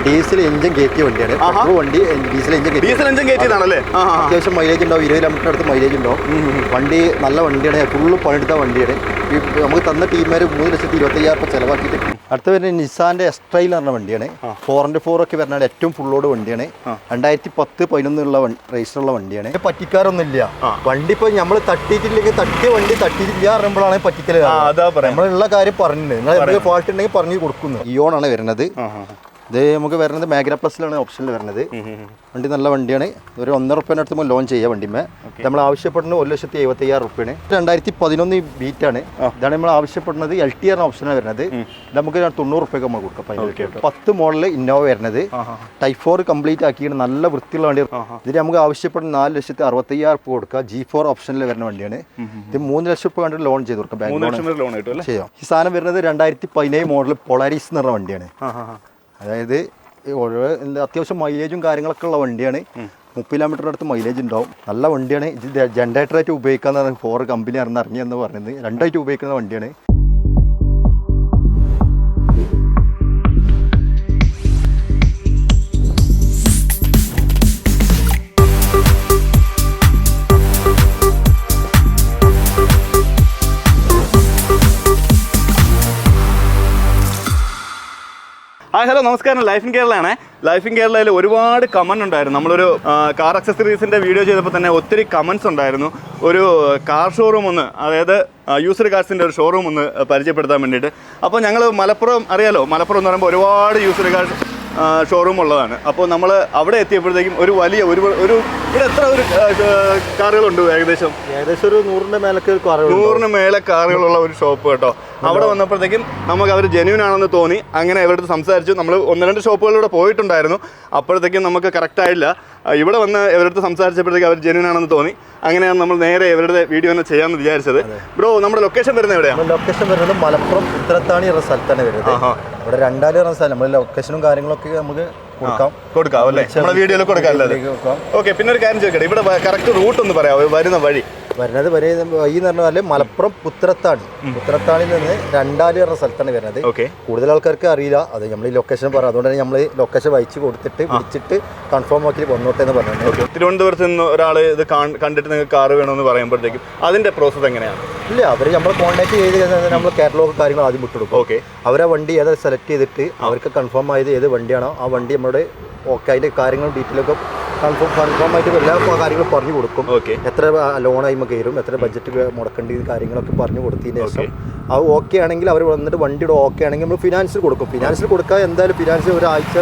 Diesel engine കയറ്റിയ വണ്ടിയാണ്. വണ്ടി ഡീസൽ എഞ്ചിൻ കയറ്റിയതാണല്ലേ? അത്യാവശ്യം മൈലേജ് ഉണ്ടാവും, 20 കിലോമീറ്റർ അടുത്ത് മൈലേജ് ഉണ്ടാവും. വണ്ടി നല്ല വണ്ടിയാണ്, ഫുള്ള് പണിയെടുത്ത വണ്ടിയാണ്. നമുക്ക് തന്ന ടീമാർ 3,25,000 ചിലവാക്കിയിട്ട്. അടുത്ത വരുന്നത് നിസാന്റെ എക്സ്ട്രൈൽ എന്ന് പറഞ്ഞ വണ്ടിയാണ്. 4x4 ഒക്കെ വരുന്ന ഏറ്റവും ഫുള്ളോട് വണ്ടിയാണ്. 2010-11 രജിസ്റ്ററുള്ള വണ്ടിയാണ്. പറ്റിക്കാരൊന്നുമില്ല. വണ്ടി ഇപ്പോൾ നമ്മൾ തട്ടിയിട്ടില്ലെങ്കിൽ തട്ടിയ വണ്ടി തട്ടിയിട്ടില്ല പറയുമ്പോഴാണ് പറ്റിക്കല്. നമ്മളുള്ള കാര്യം പറഞ്ഞിട്ടുണ്ട്, നിങ്ങൾ എന്തെങ്കിലും ഫാൾട്ട് ഉണ്ടെങ്കിൽ പറഞ്ഞു കൊടുക്കുന്നു. ഇയോണാണ് വരുന്നത്. ഇത് നമുക്ക് വരുന്നത് മാഗ്ന പ്ലസിലാണ് ഓപ്ഷനിൽ വരുന്നത്. വണ്ടി നല്ല വണ്ടിയാണ്. ഒരു 1.5 രൂപേൻ്റെ അടുത്ത് ലോഞ്ച് ചെയ്യുക വണ്ടിമേ. നമ്മൾ ആവശ്യപ്പെടുന്നത് 1,75,000 2011 ബീറ്റാണ്. ഇതാണ് നമ്മൾ ആവശ്യപ്പെടുന്നത്. LTR ഓപ്ഷനാണ് വരുന്നത്. നമുക്ക് 90 രൂപയ്ക്ക് നമ്മൾ കൊടുക്കാം. 10 മോഡൽ ഇന്നോവ വരുന്നത്. Type 4 കംപ്ലീറ്റ് ആക്കിയിട്ട് നല്ല വൃത്തിയുള്ള വണ്ടി. ഇതിന് നമുക്ക് ആവശ്യപ്പെടുന്ന 4,65,000 കൊടുക്കുക. G4 ഓപ്ഷനിൽ വരുന്ന വണ്ടിയാണ്. ഇത് 3 ലക്ഷം രൂപ കണ്ടിട്ട് ലോൺ ചെയ്ത് കൊടുക്കാം. ബാങ്ക് ചെയ്യാം. ഈ സാധനം വരുന്നത് 2017 മോഡൽ പൊളാരിസ് എന്ന് പറഞ്ഞ വണ്ടിയാണ്. അതായത് അത്യാവശ്യം മൈലേജും കാര്യങ്ങളൊക്കെ ഉള്ള വണ്ടിയാണ്. 30 കിലോമീറ്ററിന് അടുത്ത് മൈലേജ് ഉണ്ടാവും. നല്ല വണ്ടിയാണ്. ഇത് ജനറേറ്ററായിട്ട് ഉപയോഗിക്കാമെന്നാണ് 4 കമ്പനി ഇറങ്ങിയെന്ന് പറഞ്ഞത്. രണ്ടായിട്ട് ഉപയോഗിക്കുന്ന വണ്ടിയാണ്. ഹലോ നമസ്കാരം. ലൈഫ് ഇൻ കേരളയാണ്. ലൈഫ് ഇൻ കേരളയിൽ ഒരുപാട് കമന്റ് ഉണ്ടായിരുന്നു. നമ്മളൊരു കാർ അക്സസറീസിൻ്റെ വീഡിയോ ചെയ്തപ്പോൾ തന്നെ ഒത്തിരി കമൻസ് ഉണ്ടായിരുന്നു. ഒരു കാർ ഷോറൂം ഒന്ന്, അതായത് യൂസ്ഡ് കാർസിൻ്റെ ഒരു ഷോറൂം ഒന്ന് പരിചയപ്പെടുത്താൻ വേണ്ടിയിട്ട്. അപ്പോൾ ഞങ്ങൾ മലപ്പുറം അറിയാലോ, മലപ്പുറം എന്ന് പറയുമ്പോൾ ഒരുപാട് യൂസ്ഡ് കാർ ഷോറൂം ഉള്ളതാണ്. അപ്പോൾ നമ്മൾ അവിടെ എത്തിയപ്പോഴത്തേക്കും ഒരു വലിയ ഒരു ഇവിടെ എത്ര ഒരു കാറുകളുണ്ട്? ഏകദേശം ഒരു 100 മേലെ കാറുകളുള്ള ഒരു ഷോപ്പ് കേട്ടോ. അവിടെ വന്നപ്പോഴത്തേക്കും നമുക്ക് അവർ ജെന്യൂൻ ആണെന്ന് തോന്നി. അങ്ങനെ അവരുടെ സംസാരിച്ചു. നമ്മൾ 1-2 ഷോപ്പുകളിലൂടെ പോയിട്ടുണ്ടായിരുന്നു. അപ്പോഴത്തേക്കും നമുക്ക് കറക്റ്റായില്ല. ഇവിടെ വന്ന് ഇവരുടെ സംസാരിച്ചപ്പോഴത്തേക്കും അവർ ജെന്യൂൻ ആണെന്ന് തോന്നി. അങ്ങനെയാണ് നമ്മൾ നേരെ ഇവരുടെ വീഡിയോ തന്നെ ചെയ്യാമെന്ന് വിചാരിച്ചത്. ബ്രോ, നമ്മുടെ ലൊക്കേഷൻ വരുന്നത് എവിടെയാണ്? ലൊക്കേഷൻ വരുന്നത് മലപ്പുറം ഉത്തരത്താണി എന്ന സ്ഥലത്താണ് വരുന്നത്. ഇവിടെ 2 എന്ന സ്ഥലം. നമ്മൾ ലൊക്കേഷനും കാര്യങ്ങളൊക്കെ നമുക്ക് കൊടുക്കാം അല്ലേ? നമ്മുടെ വീഡിയോയിൽ കൊടുക്കാം. ഓക്കെ, പിന്നെ ഒരു കാര്യം ചോദിക്കട്ടെ, ഇവിടെ കറക്റ്റ് റൂട്ട് ഒന്ന് പറയാമോ? വരുന്ന വഴി വഴി എന്ന് പറഞ്ഞാൽ മലപ്പുറം പുത്രത്താണിൽ നിന്ന് 2 എന്ന സ്ഥലത്താണ് വരുന്നത്. കൂടുതൽ ആൾക്കാർക്ക് അറിയില്ല. അത് നമ്മൾ ഈ ലൊക്കേഷൻ പറയാം. അതുകൊണ്ടാണ് നമ്മൾ ലൊക്കേഷൻ വായിച്ച് കൊടുത്തിട്ട് വിളിച്ചിട്ട് കൺഫേം ആക്കി വന്നോട്ടെ എന്ന് പറഞ്ഞത്. തിരുവനന്തപുരത്ത് നിന്ന് ഒരാൾ ഇത് കണ്ടിട്ട് നിങ്ങൾക്ക് കാർ വേണമെന്ന് പറയുമ്പോഴത്തേക്കും അതിന്റെ പ്രോസസ് എങ്ങനെയാണ്? ഇല്ല, അവർ നമ്മൾ കോൺടാക്ട് ചെയ്ത് നമ്മൾ കാറ്റലോഗ് കാര്യങ്ങൾ ആദ്യം വിട്ടുകൊടുക്കും. ഓക്കെ, അവരെ വണ്ടി ഏതാ സെലക്ട് ചെയ്തിട്ട് അവർക്ക് കൺഫേം ആയത് ഏത് വണ്ടിയാണോ ആ വണ്ടി നമ്മുടെ ഓക്കെ അതിൻ്റെ കാര്യങ്ങളും ഡീറ്റെയിലൊക്കെ കൺഫേം ആയിട്ട് എല്ലാ കാര്യങ്ങളും പറഞ്ഞു കൊടുക്കും. എത്ര ലോൺ ആയിമ കയറും, എത്ര ബഡ്ജറ്റ് മുടക്കേണ്ട കാര്യങ്ങളൊക്കെ പറഞ്ഞു കൊടുത്തതിന് ശേഷം അത് ഓക്കെ ആണെങ്കിൽ അവർ വന്നിട്ട് വണ്ടിയുടെ ഓക്കെ ആണെങ്കിൽ നമ്മൾ ഫിനാൻസിൽ കൊടുക്കും. ഫിനാൻസിൽ കൊടുക്കാൻ എന്തായാലും ഫിനാൻസ് ഒരാഴ്ച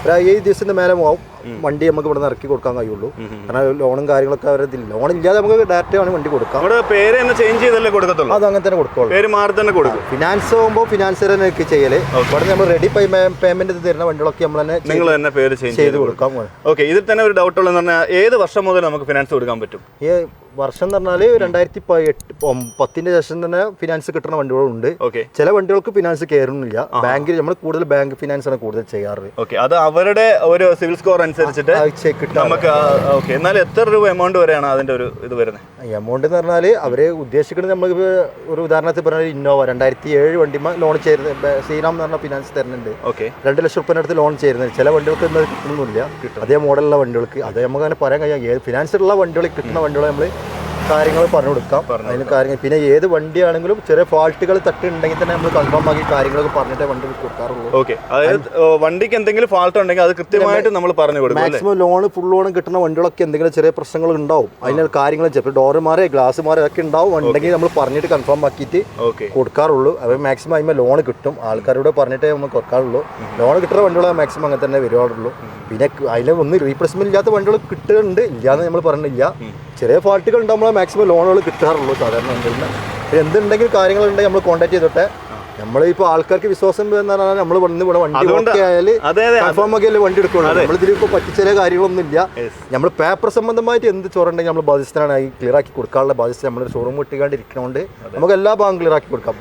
7 ദിവസത്തിന് മേലെ പോവും വണ്ടി നമുക്ക് ഇവിടെ നിന്ന് ഇറക്കി കൊടുക്കാൻ കഴിയുള്ളൂ. കാരണം ലോണും കാര്യങ്ങളൊക്കെ അവരെ ലോൺ ഇല്ലാതെ നമുക്ക് ഡയറക്റ്റ് ആണ് വണ്ടി കൊടുക്കാം. പേര് തന്നെ ചേഞ്ച് ചെയ്തല്ലേ കൊടുക്കത്തുള്ളൂ? അത് അങ്ങനെ തന്നെ കൊടുക്കുള്ളൂ. പേര് മാറി തന്നെ കൊടുക്കും. ഫിനാൻസ് ആകുമ്പോൾ ഫിനാൻസർ തന്നെ ചെയ്യല്. ഇവിടെ നമ്മൾ റെഡി പേയ്മെന്റ് തരുന്ന വണ്ടികളൊക്കെ നമ്മൾ തന്നെ നിങ്ങൾ തന്നെ പേര് ചെയ്ത് കൊടുക്കാം. ഓക്കെ, ഇതിൽ തന്നെ ഒരു ഡൗട്ട് ഉള്ളതെന്ന് പറഞ്ഞാൽ ഏത് വർഷം മുതൽ നമുക്ക് ഫിനാൻസ് കൊടുക്കാൻ പറ്റും? ഈ വർഷം എന്ന് പറഞ്ഞാൽ 2010 ശേഷം തന്നെ ഫിനാൻസ് കിട്ടുന്ന വണ്ടികളുണ്ട്. ചില വണ്ടികൾക്ക് ഫിനാൻസ് കയറുന്നില്ല. ബാങ്കിൽ നമ്മൾ കൂടുതൽ ബാങ്ക് ഫിനാൻസ് ആണ് കൂടുതൽ ചെയ്യാറ്. അത് അവരുടെ ഒരു സിവിൽ സ്കോർ അനുസരിച്ചിട്ട് നമുക്ക്. ഓക്കെ, എന്നാൽ എത്ര രൂപ എമൗണ്ട് വരെയാണ് അതിന്റെ ഒരു ഇത് വരുന്നത്? എമൗണ്ട് എന്ന് പറഞ്ഞാൽ അവരെ ഉദ്ദേശിക്കുന്നത് നമ്മൾ ഒരു ഉദാഹരണത്തിൽ പറഞ്ഞാൽ ഇന്നോവ 2007 വണ്ടിമ ലോൺ ചേരുന്നത് ശ്രീറാം എന്ന് പറഞ്ഞ ഫിനാൻസ് തരുന്നുണ്ട്. 2 ലക്ഷം രൂപ അടുത്ത് ലോൺ ചേരുന്നത്. ചില വണ്ടികൾക്ക് ഇന്നത് കിട്ടുന്നില്ല. അതേ മോഡലുള്ള വണ്ടികൾക്ക് അത് നമുക്ക് അങ്ങനെ പറയാൻ കഴിയാം. ഏത് ഫിനാൻസിലുള്ള വണ്ടികൾ കിട്ടുന്ന വണ്ടികൾ നമ്മൾ കാര്യങ്ങൾ പറഞ്ഞു കൊടുക്കാം. അതിന് കാര്യങ്ങൾ പിന്നെ ഏത് വണ്ടിയാണെങ്കിലും ചെറിയ ഫാൾട്ടുകൾ തട്ടുണ്ടെങ്കിൽ തന്നെ നമ്മൾ കൺഫേം ആക്കി കാര്യങ്ങളൊക്കെ പറഞ്ഞിട്ടേ വണ്ടി കൊടുക്കാറുള്ളൂ. ഓക്കെ, അതായത് വണ്ടിക്ക് എന്തെങ്കിലും ഫാൾട്ട് ഉണ്ടെങ്കിൽ അത് കൃത്യമായിട്ട് നമ്മൾ പറഞ്ഞു കൊടുക്കും. മാക്സിമം ഫുൾ ലോൺ കിട്ടുന്ന വണ്ടികളൊക്കെ എന്തെങ്കിലും ചെറിയ പ്രശ്നങ്ങൾ ഉണ്ടാവും. അതിന് കാര്യങ്ങൾ ചിലപ്പോൾ ഡോറ് മാറി ഗ്ലാസ് മാറി ഒക്കെ ഉണ്ടാവും. ഉണ്ടെങ്കിൽ നമ്മൾ പറഞ്ഞിട്ട് കൺഫേം ആക്കിയിട്ട് കൊടുക്കാറുള്ളൂ. അവർ മാക്സിമം അതിന്മേൽ ലോൺ കിട്ടും. ആൾക്കാരോട് പറഞ്ഞിട്ടേ നമ്മൾ കൊടുക്കാറുള്ളൂ. ലോൺ കിട്ടുന്ന വണ്ടികൾ മാക്സിമം അങ്ങനെ തന്നെ വരുവാറുള്ളൂ. പിന്നെ അതിൽ ഒന്നും റീപ്ലേസ്മെന്റ് ഇല്ലാത്ത വണ്ടികൾ കിട്ടുന്നുണ്ട്, ഇല്ലാന്ന് നമ്മൾ പറഞ്ഞില്ല. ചെറിയ ഫാൾട്ടുകൾ ഉണ്ടാകുമ്പോൾ മാക്സിമം ലോണുകൾ കിട്ടാറുള്ളൂ സാധാരണ വണ്ടിയിൽ. എന്തുണ്ടെങ്കിൽ കാര്യങ്ങളുണ്ടെങ്കിൽ നമ്മൾ കോൺടാക്ട് ചെയ്തോട്ടെ. നമ്മളിപ്പോൾ ആൾക്കാർക്ക് വിശ്വാസം പറഞ്ഞാൽ നമ്മൾ വന്ന് ഇവിടെ വണ്ടി ഓക്കെ ആയാൽ കൺഫേം ആക്കിയല്ലേ വണ്ടി എടുക്കുള്ളൂ. നമ്മളിതിലിപ്പോൾ പറ്റിച്ച കാര്യങ്ങളൊന്നും ഇല്ല. നമ്മൾ പേപ്പർ സംബന്ധമായിട്ട് എന്ത് ചോറുണ്ടെങ്കിൽ നമ്മൾ ബാധ്യസ്ഥനാണ് ക്ലിയർ ആക്കി കൊടുക്കാനുള്ള ബാധ്യത. നമ്മൾ ഷോറൂം ഇട്ടുകൊണ്ടിരിക്കുന്നതുകൊണ്ട് നമുക്ക് എല്ലാ ഭാഗം ക്ലിയർ ആക്കി കൊടുക്കാം.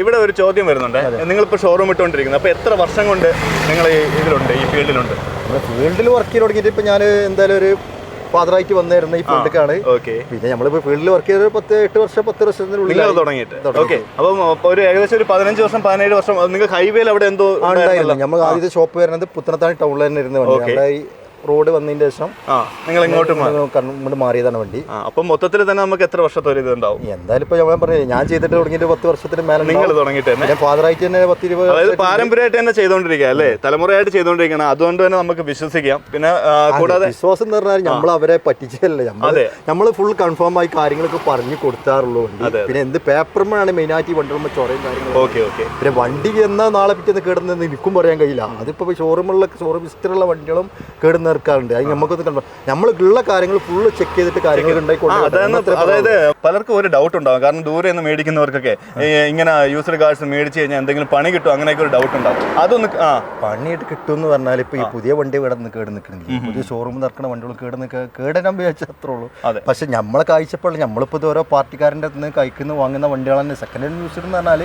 ഇവിടെ ഒരു ചോദ്യം വരുന്നുണ്ട്. നിങ്ങളിപ്പോൾ ഷോറൂം ഇട്ടുകൊണ്ടിരിക്കുന്നത്, അപ്പോൾ എത്ര വർഷം കൊണ്ട് നിങ്ങൾ ഇതിലുണ്ട്, ഈ ഫീൽഡിലുണ്ട്? ഫീൽഡിൽ വർക്ക് ചെയ്ത് തുടങ്ങിയിട്ട് ഇപ്പോൾ ഞാൻ എന്തായാലും ഒരു ഫാദറായിട്ട് വന്നിരുന്ന ഈ ഫീൽഡിലേക്കാണ്. ഓക്കെ. പിന്നെ നമ്മളിപ്പോൾ ഫീൽഡിൽ വർക്ക് ചെയ്ത് 10 വർഷത്തിനുള്ളിൽ തുടങ്ങിയിട്ട്. ഓക്കെ. അപ്പം ഒരു ഏകദേശം ഒരു 15 വർഷം 17 വർഷം നിങ്ങൾക്ക് ഹൈവേയിൽ അവിടെ എന്തോ ഉണ്ടായിരുന്നു. നമ്മൾ ആദ്യത്തെ ഷോപ്പ് വരുന്നത് പുത്തനത്താണി ടൗണിൽ തന്നെ ഇരുന്ന വണ്ടി. അവിടെ ഈ റോഡ് വന്നതിന് ശേഷം നിങ്ങൾ ഇങ്ങോട്ട് മാറിയതാണ് വണ്ടി. അപ്പം മൊത്തത്തിൽ തന്നെ നമുക്ക് എത്ര വർഷത്തെ ഒരു ഇതുണ്ടാവും? എന്തായാലും ഇപ്പൊ ഞാൻ പറഞ്ഞു, ഞാൻ ചെയ്തിട്ട് തുടങ്ങിയിട്ട് 10 വർഷത്തിന് മേലെ. നിങ്ങൾ തുടങ്ങിയിട്ട് തന്നെ ഫാദറായിട്ട് തന്നെ 10-20 അതായത് പാരമ്പര്യമായിട്ട് തന്നെ ചെയ്തോണ്ടിരിക്കുക അല്ലേ, തലമുറയായിട്ട് ചെയ്തോണ്ടിരിക്കണം. അതുകൊണ്ട് തന്നെ നമുക്ക് വിശ്വസിക്കാം. പിന്നെ കൂടാതെ വിശ്വാസം എന്ന് പറഞ്ഞാൽ നമ്മൾ അവരെ പറ്റിച്ചല്ലേ, നമ്മൾ ഫുൾ കൺഫേം ആയി കാര്യങ്ങളൊക്കെ പറഞ്ഞു കൊടുത്താറുള്ളൂ വണ്ടി. പിന്നെ എന്ത് പേപ്പറുമാണ് മെയിനായിട്ട് വണ്ടികളുമ്പോൾ ചൊറയും കാര്യങ്ങളും. Okay okay. പിന്നെ വണ്ടി എന്നാ നാളെ പിറ്റേന്ന് കേടുന്നെന്ന് എനിക്കും പറയാൻ കഴിയില്ല. അതിപ്പോ ഷോറൂം ഹിസ്റ്ററിയുള്ള വണ്ടികളും കേടുന്ന ണ്ട്. അത് നമുക്കൊന്ന് കണ്ടോ, നമ്മളുള്ള കാര്യങ്ങൾ ഫുള്ള് ചെക്ക് ചെയ്തിട്ട് കാര്യങ്ങൾ ഉണ്ടായിക്കോട്ടെ. അതായത് പലർക്കും ഒരു ഡൗട്ട് ഉണ്ടാവും. കാരണം ദൂരെ നിന്ന് മേടിക്കുന്നവർക്കൊക്കെ ഇങ്ങനെ യൂസർ കാർഡ്സ് മേടിച്ച് കഴിഞ്ഞാൽ എന്തെങ്കിലും പണി കിട്ടും, അങ്ങനെയൊക്കെ ഒരു ഡൗട്ട് ഉണ്ടാവും. അതൊന്ന് പണിയായിട്ട് കിട്ടും എന്ന് പറഞ്ഞാൽ ഇപ്പൊ ഈ പുതിയ വണ്ടി കേട് നിൽക്കണില്ല, പുതിയ ഷോറൂം നടക്കുന്ന വണ്ടികൾ കേടനം വിചാരിച്ചാൽ അത്രേ ഉള്ളൂ. പക്ഷെ നമ്മളെ കാഴ്ചപ്പാടിൽ നമ്മളിപ്പോ ഓരോ പാർട്ടിക്കാരൻ്റെ അടുത്ത് കഴിക്കുന്ന വാങ്ങുന്ന വണ്ടികൾ തന്നെ സെക്കൻഡ് ഹാൻഡ് യൂസർ എന്ന് പറഞ്ഞാൽ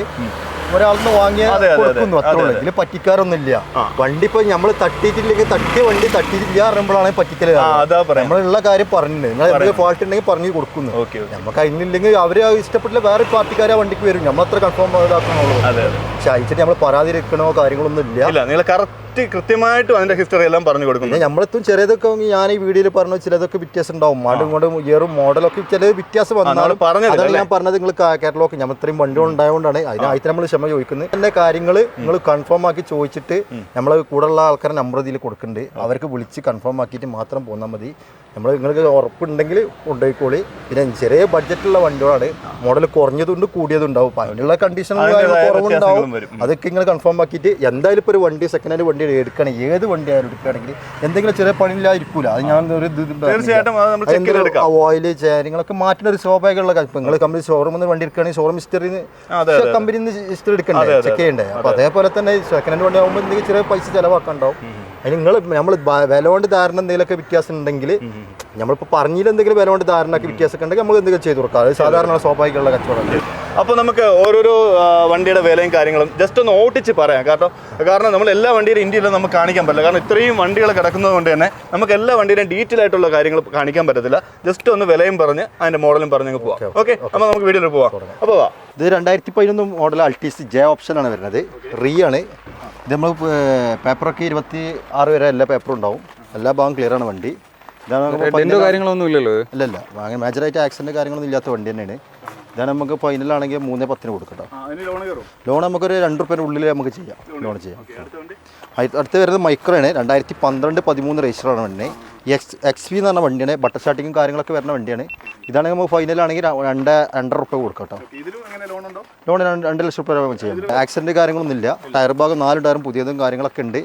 ഒരാളിന്ന് വാങ്ങിയ കൊടുക്കുന്നു, അത്രേ ഉള്ളൂ. ഇതിൽ പറ്റിക്കാറൊന്നുമില്ല. വണ്ടി ഇപ്പൊ നമ്മൾ തട്ടിയിട്ടില്ലെങ്കിൽ തട്ടിയ വണ്ടി തട്ടിയിട്ടില്ല പറയുമ്പോഴാണ് പറ്റിക്കല്. നമ്മളുള്ള കാര്യം പറഞ്ഞിട്ടുണ്ട്, നിങ്ങൾ എന്തെങ്കിലും ഫാൾട്ട് ഉണ്ടെങ്കിൽ പറഞ്ഞു കൊടുക്കുന്നു. നമുക്ക് അതിനില്ലെങ്കിൽ അവര് ഇഷ്ടപ്പെട്ടില്ല വേറെ പാർട്ടിക്കാരെ വണ്ടിക്ക് വരും, നമ്മളത്ര കൺഫേം ഇതാക്കണുള്ളൂ. പക്ഷെ അയച്ചിട്ട് നമ്മൾ പരാതിരിക്കണോ കാര്യങ്ങളൊന്നും ഇല്ല. കൃത്യമായിട്ടും അതിന്റെ ഹിസ്റ്ററി എല്ലാം പറഞ്ഞു കൊടുക്കുന്നു. നമ്മളെത്തും ചെറിയതൊക്കെ ഞാൻ ഈ വീഡിയോയിൽ പറഞ്ഞു ചിലതൊക്കെ വ്യത്യാസം ഉണ്ടാവും. മാടും ഇങ്ങോട്ടും ഇയറും മോഡലൊക്കെ ചിലത് വ്യത്യാസം വന്നാലും അതാണ് ഞാൻ പറഞ്ഞത്. നിങ്ങൾ കാറ്റലോഗ് നമ്മൾ ഇത്രയും വണ്ടികൾ ഉണ്ടായതുകൊണ്ടാണ് അതിനായിട്ട് നമ്മൾ ക്ഷമ ചോദിക്കുന്നത്. എൻ്റെ കാര്യങ്ങൾ നിങ്ങൾ കൺഫേം ആക്കി ചോദിച്ചിട്ട് നമ്മൾ കൂടെയുള്ള ആൾക്കാരെ നമ്പർ ഇതിൽ കൊടുക്കുന്നുണ്ട്, അവർക്ക് വിളിച്ച് കൺഫേം ആക്കിയിട്ട് മാത്രം പോന്നാൽ മതി. നമ്മൾ നിങ്ങൾക്ക് ഉറപ്പുണ്ടെങ്കിൽ കൊണ്ടുപോയിക്കോളി. പിന്നെ ചെറിയ ബഡ്ജറ്റുള്ള വണ്ടികളാണ്, മോഡൽ കുറഞ്ഞതുണ്ട് കൂടിയതുണ്ടാവും, അതിനുള്ള കണ്ടീഷനുകൾ കുറവുണ്ടാവും. അതൊക്കെ നിങ്ങൾ കൺഫേം ആക്കിയിട്ട് എന്തായാലും ഇപ്പോൾ ഒരു വണ്ടി സെക്കൻഡ് ഹാൻഡ് വണ്ടി എടുക്കുകയാണെങ്കിൽ ഏത് വണ്ടി ആയാലും എടുക്കുകയാണെങ്കിൽ എന്തെങ്കിലും ചെറിയ പണിയില്ലായിരിക്കൂല. അത് ഞാൻ ഒരു ഓയില് കാര്യങ്ങളൊക്കെ മാറ്റുന്ന ഒരു സ്വാഭാവികമുള്ള കാര്യം. നിങ്ങൾ കമ്പനി ഷോറൂമിൽ നിന്ന് വണ്ടി എടുക്കുകയാണെങ്കിൽ ഷോറൂം ഹിസ്റ്ററിന്ന് കമ്പനിയിൽ നിന്ന് ഹിസ്റ്ററി എടുക്കണ്ടേ, ചെക്ക് ചെയ്യണ്ടേ. അപ്പോൾ അതേപോലെ തന്നെ സെക്കൻഡ് ഹാൻഡ് വണ്ടി ആകുമ്പോൾ എന്തെങ്കിലും ചെറിയ പൈസ ചിലവാക്കാണ്ടാവും. അതിന് നമ്മൾ വില കൊണ്ട് ധാരണ എന്തെങ്കിലുമൊക്കെ വ്യത്യാസം ഉണ്ടെങ്കിൽ നമ്മളിപ്പോൾ പറഞ്ഞതിൽ എന്തെങ്കിലും വില കൊണ്ട് ധാരണയൊക്കെ വ്യത്യാസമൊക്കെ ഉണ്ടെങ്കിൽ നമുക്ക് എന്തെങ്കിലും ചെയ്ത് കൊടുക്കാം. അത് സാധാരണ സ്വാഭാവികമുള്ള കച്ചവടം. അപ്പോൾ നമുക്ക് ഓരോരോ വണ്ടിയുടെ വിലയും കാര്യങ്ങളും ജസ്റ്റ് ഒന്ന് ഓട്ടിച്ച് പറയാം. കാരണം നമ്മൾ എല്ലാ വണ്ടിയുടെ ഇന്ത്യയിലും നമുക്ക് കാണിക്കാൻ പറ്റില്ല. കാരണം ഇത്രയും വണ്ടികൾ കിടക്കുന്നത് കൊണ്ട് തന്നെ നമുക്ക് എല്ലാ വണ്ടിയുടെയും ഡീറ്റെയിൽ ആയിട്ടുള്ള കാര്യങ്ങൾ കാണിക്കാൻ പറ്റത്തില്ല. ജസ്റ്റ് ഒന്ന് വിലയും പറഞ്ഞ് അതിൻ്റെ മോഡലും പറഞ്ഞ് പോവാം. ഓക്കെ, അപ്പോൾ നമുക്ക് വീഡിയോയിൽ പോവാം. അപ്പോൾ ഇത് 2011 മോഡൽ അൾട്ടീസ് ജെ ഓപ്ഷനാണ് വരുന്നത്. റീ ആണ് ഇത്. നമ്മൾ പേപ്പറൊക്കെ 26 വരെ എല്ലാ പേപ്പറും ഉണ്ടാവും, എല്ലാ ഭാഗം ക്ലിയർ ആണ് വണ്ടി. കാര്യങ്ങളൊന്നും ഇല്ലല്ലോ. ഇല്ല മേജറായിട്ട് ആക്സിഡന്റ് കാര്യങ്ങളൊന്നും ഇല്ലാത്ത വണ്ടി തന്നെയാണ്. ഇതാണ് നമുക്ക് ഫൈനലാണെങ്കിൽ 3.10 കൊടുക്കട്ടോ. ലോൺ നമുക്കൊരു 2 രൂപയുടെ ഉള്ളിൽ നമുക്ക് ചെയ്യാം, ലോൺ ചെയ്യാം. അടുത്ത് വരുന്നത് മൈക്രോയാണ്, 2012-13 രജിസ്റ്ററാണ് വണ്ടി. XV എന്ന് പറഞ്ഞ വണ്ടിയാണ്, ബട്ടർ സ്റ്റാർട്ടിങ്ങും കാര്യങ്ങളൊക്കെ വരുന്ന വണ്ടിയാണ്. ഇതാണെങ്കിൽ നമുക്ക് ഫൈനലാണെങ്കിൽ 2.5 രൂപ കൊടുക്കാം കേട്ടോ. ലോൺ 2 ലക്ഷം രൂപ വരെ ചെയ്യാം. ആക്സിഡന്റ് കാര്യങ്ങളൊന്നും ഇല്ല. ടയർ ഭാഗം 4 ടയറും പുതിയതും കാര്യങ്ങളൊക്കെ ഉണ്ട്.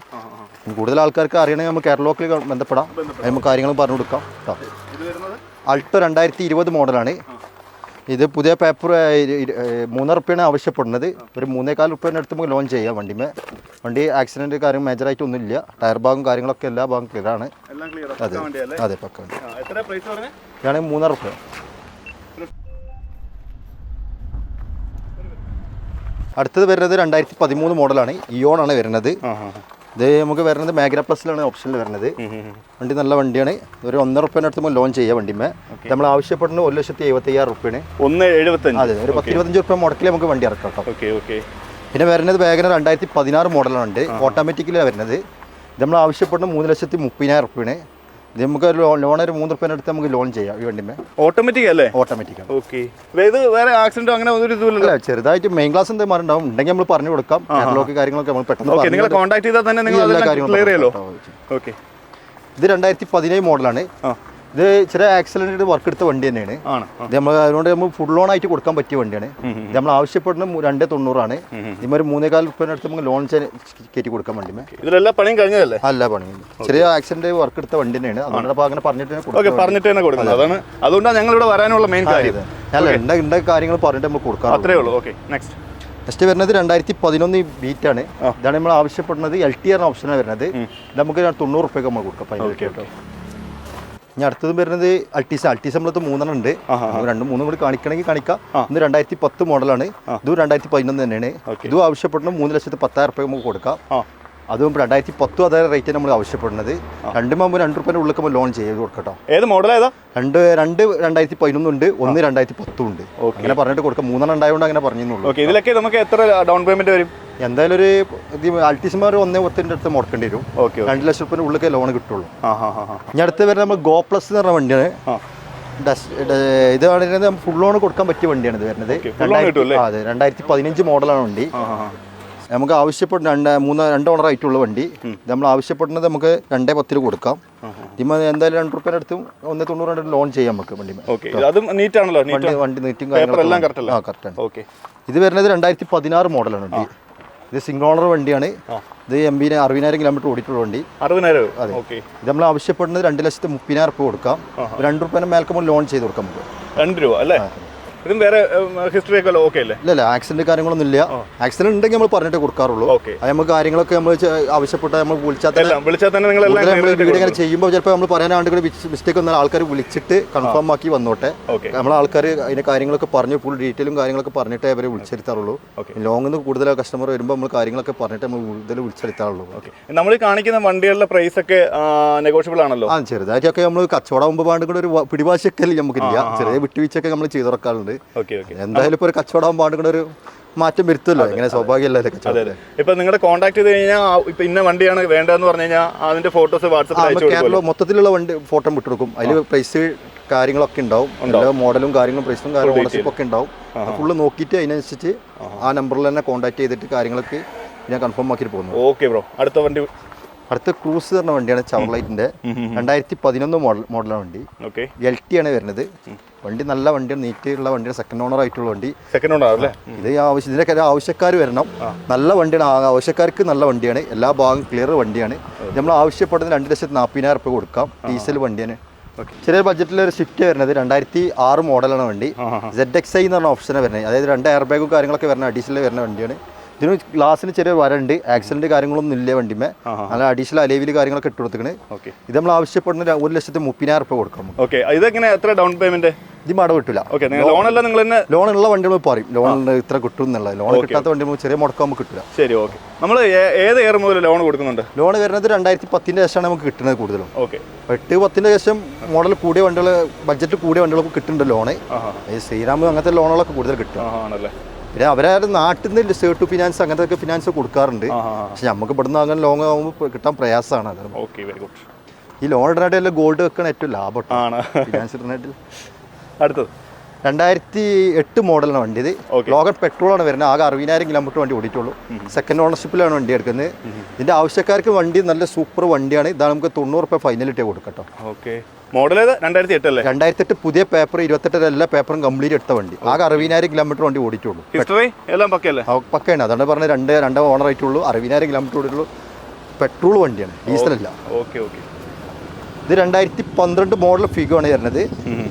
കൂടുതൽ ആൾക്കാർക്ക് അറിയണമെങ്കിൽ നമുക്ക് കേരളത്തിൽ ബന്ധപ്പെടാം, നമുക്ക് കാര്യങ്ങൾ പറഞ്ഞു കൊടുക്കാം കേട്ടോ. അൾട്ടോ 2020 മോഡലാണ്. ഇത് പുതിയ പേപ്പർ 3 റുപ്യാണ് ആവശ്യപ്പെടുന്നത്. ഒരു 3.25 റുപ്യേൻ്റെ അടുത്ത് നമുക്ക് ലോൺ ചെയ്യാം വണ്ടിമേ. വണ്ടി ആക്സിഡൻറ്റ് കാര്യം മേജറായിട്ടൊന്നും ഇല്ല. ടയർ ഭാഗം കാര്യങ്ങളൊക്കെ എല്ലാ ഭാഗം ക്ലിയറാണ്. അതെ പക്ക വണ്ടി. ഇതാണെങ്കിൽ 3 റുപ്യ. അടുത്തത് വരുന്നത് 2013 മോഡലാണ്. ഇയോൺ ആണ് വരുന്നത്. ഇത് നമുക്ക് വരുന്നത് മാഗ്ന പ്ലസിലാണ് ഓപ്ഷനിൽ വരുന്നത്. വണ്ടി നല്ല വണ്ടിയാണ്. ഒരു 1.5 റുപ്യേൻ്റെ അടുത്ത് ലോൺ ചെയ്യാം വണ്ടിമേ. നമ്മൾ ആവശ്യപ്പെടുന്നത് 1,75,000 റുപ്യാണ്. അതെ, ഒരു 10-25 റുപ്യ മുടക്കിൽ നമുക്ക് വണ്ടി ഇറക്കാം കേട്ടോ. പിന്നെ വരുന്നത് വാഗനർ 2016 മോഡലാണ്, ഓട്ടോമാറ്റിക്കലാണ് വരുന്നത്. ഇത് നമ്മൾ ആവശ്യപ്പെടുന്നത് 3,30,000 റുപ്യാണ്. ഇത് നമുക്ക് ലോൺ ഒരു 3 റുപ്യേൻ്റെ അടുത്ത് നമുക്ക് ലോൺ ചെയ്യാം ഈ വണ്ടിമേ. ഓട്ടോമാറ്റിക് അല്ലേ? ഓട്ടോമാറ്റിക്. ഇത് വേറെ ആക്സിഡന്റോ അങ്ങനെ ഒരു ഇതുമില്ല. ചെറുതായിട്ട് മെയിൻ ക്ലാസ് എന്തെങ്കിലും മാറുണ്ടാവും, ഉണ്ടെങ്കിൽ നമ്മൾ പറഞ്ഞു കൊടുക്കാം. കാറ്റലോഗ് കാര്യങ്ങളൊക്കെ നമ്മൾ പെട്ടെന്ന് നിങ്ങളെ കോൺടാക്ട് ചെയ്താൽ തന്നെ നിങ്ങൾ എല്ലാ കാര്യങ്ങളും ക്ലിയർ ചെയ്യല്ലോ. ഓക്കെ. ഇത് 2017 മോഡലാണ്. ഇത് ചെറിയ ആക്സിഡന്റ് വർക്ക് എടുത്ത വണ്ടി തന്നെയാണ്. ഇത് നമ്മൾ അതുകൊണ്ട് നമ്മൾ ഫുൾ ലോൺ ആയിട്ട് കൊടുക്കാൻ പറ്റിയ വണ്ടിയാണ്. ഇത് നമ്മൾ ആവശ്യപ്പെടുന്നത് 2.90 ആണ്. ഇതൊരു 3.25 റുപ്യേൻ്റെ അടുത്ത് നമുക്ക് ലോൺ കയറ്റി കൊടുക്കാൻ വേണ്ടി. ഇതിലെല്ലാ പണിയും കഴിഞ്ഞതല്ലേ? അല്ല, പണിയും ചെറിയ ആക്സിഡന്റ് വർക്ക് എടുത്ത വണ്ടി തന്നെയാണ്. അതുകൊണ്ട് അങ്ങനെ പറഞ്ഞിട്ട് തന്നെ കൊടുക്കുന്നത്. അതാണ് അതുകൊണ്ടാണ് ഞങ്ങൾ ഇവിടെ വരാനുള്ള മെയിൻ കാര്യം. അല്ല, ഉണ്ട് കാര്യങ്ങൾ പറഞ്ഞിട്ട് നമ്മൾ കൊടുക്കാം, അത്രേ ഉള്ളൂ. ഓക്കെ. നെക്സ്റ്റ് വരുന്നത് 2011 ബീറ്റാണ്. ഇതാണ് നമ്മൾ ആവശ്യപ്പെടുന്നത്. LTR ഓപ്ഷനാണ് വരുന്നത്. നമുക്ക് 90 റുപ്യക്ക് നമ്മൾ കൊടുക്കാം ഫൈനൽ. ഇനി അടുത്തത് വരുന്നത് അൾട്ടീസ് നമ്മളത് 3 ഉണ്ട്. 2-3 കൂടി കാണിക്കണമെങ്കിൽ കാണിക്കാം. ഇന്ന് 2010 മോഡലാണ്. ഇതും 2011 തന്നെയാണ്. ഇതും ആവശ്യപ്പെടുന്നത് 3,10,000 റുപ്യ നമുക്ക് കൊടുക്കാം. അതും 2010 അതേ റേറ്റ് നമ്മൾ ആവശ്യപ്പെടുന്നത്. രണ്ടും ആകുമ്പോൾ 2 രൂപേൻ്റെ ഉള്ളിൽ നമ്മൾ ലോൺ ചെയ്ത് കൊടുക്കട്ടോ. ഏത് മോഡൽ ഏതാ? രണ്ട് 2011 ഉണ്ട്, ഒന്ന് 2010 ഉണ്ട്. അങ്ങനെ പറഞ്ഞിട്ട് കൊടുക്കാം. 3 ഉണ്ടായതുകൊണ്ട് അങ്ങനെ പറഞ്ഞുള്ളൂ. ഓക്കെ, ഇതിലൊക്കെ നമുക്ക് എത്ര ഡൗൺ പേയ്മെന്റ് വരും? എന്തായാലും ഒരു അൾട്ടിസ്മാർ 1.10 അടുത്ത് മുടക്കേണ്ടി വരും. ഓക്കെ, 2 ലക്ഷം രൂപ ഉള്ളിൽ ലോൺ കിട്ടുള്ളൂ. ഇനി അടുത്ത് വരുന്നത് നമ്മൾ ഗോ പ്ലസ് എന്ന് പറഞ്ഞ വണ്ടിയാണ്. ഇതാണെങ്കിൽ ഫുൾ ലോൺ കൊടുക്കാൻ പറ്റിയ വണ്ടിയാണ് ഇത് വരുന്നത്. അതെ, 2015 മോഡലാണ് വണ്ടി. നമുക്ക് ആവശ്യപ്പെടുന്ന 2 ഓണർ ആയിട്ടുള്ള വണ്ടി. നമ്മൾ ആവശ്യപ്പെടുന്നത് നമുക്ക് 2.10 കൊടുക്കാം. ഇതിന് എന്തായാലും 2 രൂപയുടെ അടുത്തും 1.90 ലോൺ ചെയ്യാം നമുക്ക് വണ്ടി. വണ്ടി നീറ്റും കാര്യങ്ങളും. ഇത് വരുന്നത് 2016 മോഡലാണ് വണ്ടി. ഇത് സിംഗിൾ ഓണർ വണ്ടിയാണ്. ഇത് 60,000 കിലോമീറ്റർ ഓടിയിട്ടുള്ള വണ്ടി. 60,000. അതെ, ഇത് നമ്മൾ ആവശ്യപ്പെടുന്നത് 2,30,000 രൂപ കൊടുക്കാം. 2 രൂപേൻ്റെ മേൽക്കുമ്പോൾ ലോൺ ചെയ്ത് കൊടുക്കാം നമുക്ക്. 2 രൂപ അല്ലേ? ഇതും വേറെ ഹിസ്റ്ററി ഒക്കെ ഓക്കെ അല്ലേ? ഇല്ല, ആക്സിഡന്റ് കാര്യങ്ങളൊന്നും ഇല്ല. ആക്സിഡന്റ് ഉണ്ടെങ്കിൽ നമ്മൾ പറഞ്ഞിട്ട് കൊടുക്കാറുള്ളൂ. അത് നമുക്ക് കാര്യങ്ങളൊക്കെ നമ്മൾ ആവശ്യപ്പെട്ട നമ്മൾ വിളിച്ചാൽ തന്നെ വീട് ഇങ്ങനെ ചെയ്യുമ്പോൾ ചിലപ്പോൾ നമ്മൾ പറയാനാണ്ട് കൂടി മിസ്റ്റേക്ക് വന്നാൽ ആൾക്കാർ വിളിച്ചിട്ട് കൺഫേം ആക്കി വന്നോട്ടെ. നമ്മളെ ആൾക്കാർ അതിന്റെ കാര്യങ്ങളൊക്കെ പറഞ്ഞ് ഫുൾ ഡീറ്റെയിലും കാര്യങ്ങളൊക്കെ പറഞ്ഞിട്ടേ അവരെ വിളിച്ചെടുത്താറുള്ളൂ. ലോങ്ങിൽ നിന്ന് കൂടുതൽ കസ്റ്റമർ വരുമ്പോൾ നമ്മൾ കാര്യങ്ങളൊക്കെ പറഞ്ഞിട്ട് നമ്മൾ കൂടുതൽ വിളിച്ചെടുത്താറുള്ളൂ. നമ്മൾ കാണിക്കുന്ന വണ്ടികളുടെ പ്രൈസ് ഒക്കെ നെഗോഷ്യബിൾ ആണല്ലോ? ആ, ചെറുതായിട്ടൊക്കെ നമ്മൾ കച്ചവടം ആകുമ്പോൾ പാണ്ട് കൂടെ ഒരു പിടിവാശിയൊക്കെ നമുക്കില്ല. ചെറിയ വിട്ടുവീഴ്ചയൊക്കെ നമ്മൾ ചെയ്തു തുറക്കാറുണ്ട്. എന്തായാലും ഇപ്പൊ ഒരു കച്ചവടം പാടുന്ന ഒരു മാറ്റം വരുത്തല്ലോ. ഇങ്ങനെ സ്വാഭാവികമല്ലേ കച്ചവടം. ഇപ്പൊ നിങ്ങളുടെ കോൺടാക്ട് ചെയ്ത് കഴിഞ്ഞാൽ ഇപ്പൊ ഇന്ന വണ്ടിയാണ് വേണ്ടതെന്ന് പറഞ്ഞു കഴിഞ്ഞാൽ അതിന്റെ ഫോട്ടോസ് വാട്സാപ്പിൽ മൊത്തത്തിലുള്ള വണ്ടി ഫോട്ടോ വിട്ടെടുക്കും. അതിൽ പ്രൈസ് കാര്യങ്ങളൊക്കെ ഉണ്ടാവും. എല്ലാ മോഡലും കാര്യങ്ങളും പ്രൈസും ഓണർഷിപ്പ് ഒക്കെ ഉണ്ടാവും. ഫുള്ള് നോക്കിയിട്ട് അതിനനുസരിച്ച് ആ നമ്പറിൽ തന്നെ കോൺടാക്ട് ചെയ്തിട്ട് കാര്യങ്ങളൊക്കെ ഞാൻ കൺഫേം ആക്കിയിട്ട് പോകുന്നു. ഓക്കെ ബ്രോ, അടുത്ത വണ്ടി അടുത്ത ക്രൂസ് പറഞ്ഞ വണ്ടിയാണ് ചവർലൈറ്റിന്റെ 2011 മോഡലാണ് വണ്ടി. LT ആണ് വരുന്നത്. വണ്ടി നല്ല വണ്ടിയാണ്, നീറ്റുള്ള വണ്ടിയാണ്, സെക്കൻഡ് ഓണർ ആയിട്ടുള്ള വണ്ടി. സെക്കൻഡ് ഓണർ അല്ലേ? ഇത് ഇതിനൊക്കെ ആവശ്യക്കാർ വരണം. നല്ല വണ്ടിയാണ്, ആവശ്യക്കാർക്ക് നല്ല വണ്ടിയാണ്. എല്ലാ ഭാഗം ക്ലിയർ വണ്ടിയാണ്. നമ്മൾ ആവശ്യപ്പെടുന്നത് 2,40,000 രൂപ കൊടുക്കാം. ഡീസൽ വണ്ടിയാണ്. ചെറിയ ബഡ്ജറ്റിൽ ഒരു സ്വിഫ്റ്റ് വരുന്നത് 2006 മോഡലാണ് വണ്ടി. ZXi എന്ന് പറഞ്ഞ ഓപ്ഷനാണ് വരുന്നത്. അതായത് 2 എയർ ബാഗും കാര്യങ്ങളൊക്കെ വരുന്ന അഡീഷണൽ വരുന്ന വണ്ടിയാണ്. ഇതിന് ഗ്ലാസിന് ചെറിയ വരണ്ട്, ആക്സിഡന്റ് കാര്യങ്ങളൊന്നും ഇല്ല വണ്ടിമേ. നല്ല അഡീഷണൽ അലേവിൽ കാര്യങ്ങളൊക്കെ ഇട്ട് കൊടുത്തിക്കണ്. ഇത് നമ്മൾ ആവശ്യപ്പെടുന്ന 1,30,000 രൂപ കൊടുക്കാം. ഇതെങ്ങനെ എത്ര ഡൗൺ പേയ്മെന്റ്? ഇത് മട കിട്ടില്ല. ലോൺ ഉള്ള വണ്ടി നമ്മൾ പറയും ലോൺ ഇത്ര കിട്ടും എന്നുള്ളത്. ലോൺ കിട്ടാത്ത വണ്ടി ചെറിയ മുടക്കാകുമ്പോൾ കിട്ടില്ല. ശരി, ഓക്കെ. നമ്മൾ ഏത് ഇയർ മുതൽ ലോൺ കൊടുക്കുന്നുണ്ട്? ലോൺ വരുന്നത് 2010 ശേഷമാണ് നമുക്ക് കിട്ടുന്നത് കൂടുതലും. 8-10 ശേഷം മോഡൽ കൂടിയ വണ്ടികൾ, ബഡ്ജറ്റ് കൂടിയ വണ്ടികളൊക്കെ കിട്ടുന്നുണ്ട് ലോണ്. ശ്രീറാം അങ്ങനത്തെ ലോണുകളൊക്കെ കൂടുതൽ കിട്ടും. പിന്നെ അവരെ നാട്ടിൽ നിന്ന് സേർട്ട് ഫിനാൻസ് അങ്ങനത്തെ ഫിനാൻസ് കൊടുക്കാറുണ്ട്. പക്ഷെ നമുക്ക് ഇവിടുന്ന് അങ്ങനെ ലോങ് ആകുമ്പോൾ കിട്ടാൻ പ്രയാസമാണ്. ഈ ലോൺ ഇടാനായിട്ട് ഗോൾഡ് വെക്കണം ഏറ്റവും ലാഭം ഫിനാൻസ് ഇടാനായിട്ട്. അടുത്തത് 2008 മോഡലാണ് വണ്ടി. ഇത് ലോഗൻ പെട്രോളാണ് വരുന്നത്. ആകെ 60,000 കിലോമീറ്റർ വണ്ടി ഓടിയിട്ടുള്ളൂ. സെക്കൻഡ് ഓണർഷിപ്പിലാണ് വണ്ടി എടുക്കുന്നത്. ഇതിന്റെ ആവശ്യക്കാർക്ക് വണ്ടി നല്ല സൂപ്പർ വണ്ടിയാണ്. ഇതാണ് നമുക്ക് 90 രൂപ ഫൈനൽ ഇട്ടേ കൊടുക്കട്ടോ. മോഡൽ 2008 അല്ലേ? 2008 പുതിയ പേപ്പർ, 28 എല്ലാ പേപ്പറും കംപ്ലീറ്റ് എടുത്ത വണ്ടി. ആകെ 60,000 കിലോമീറ്റർ വണ്ടി ഓടിയിട്ടുള്ളൂ. പക്കയാണ്. അതുകൊണ്ട് പറഞ്ഞ 2 ഓണർ ആയിട്ടുള്ളൂ. 60,000 കിലോമീറ്റർ ഓടിയിട്ടുള്ളൂ. പെട്രോൾ വണ്ടിയാണ്, ഡീസലല്ല. ഇത് 2012 മോഡൽ ഫിഗോ-ആണ് വരുന്നത്.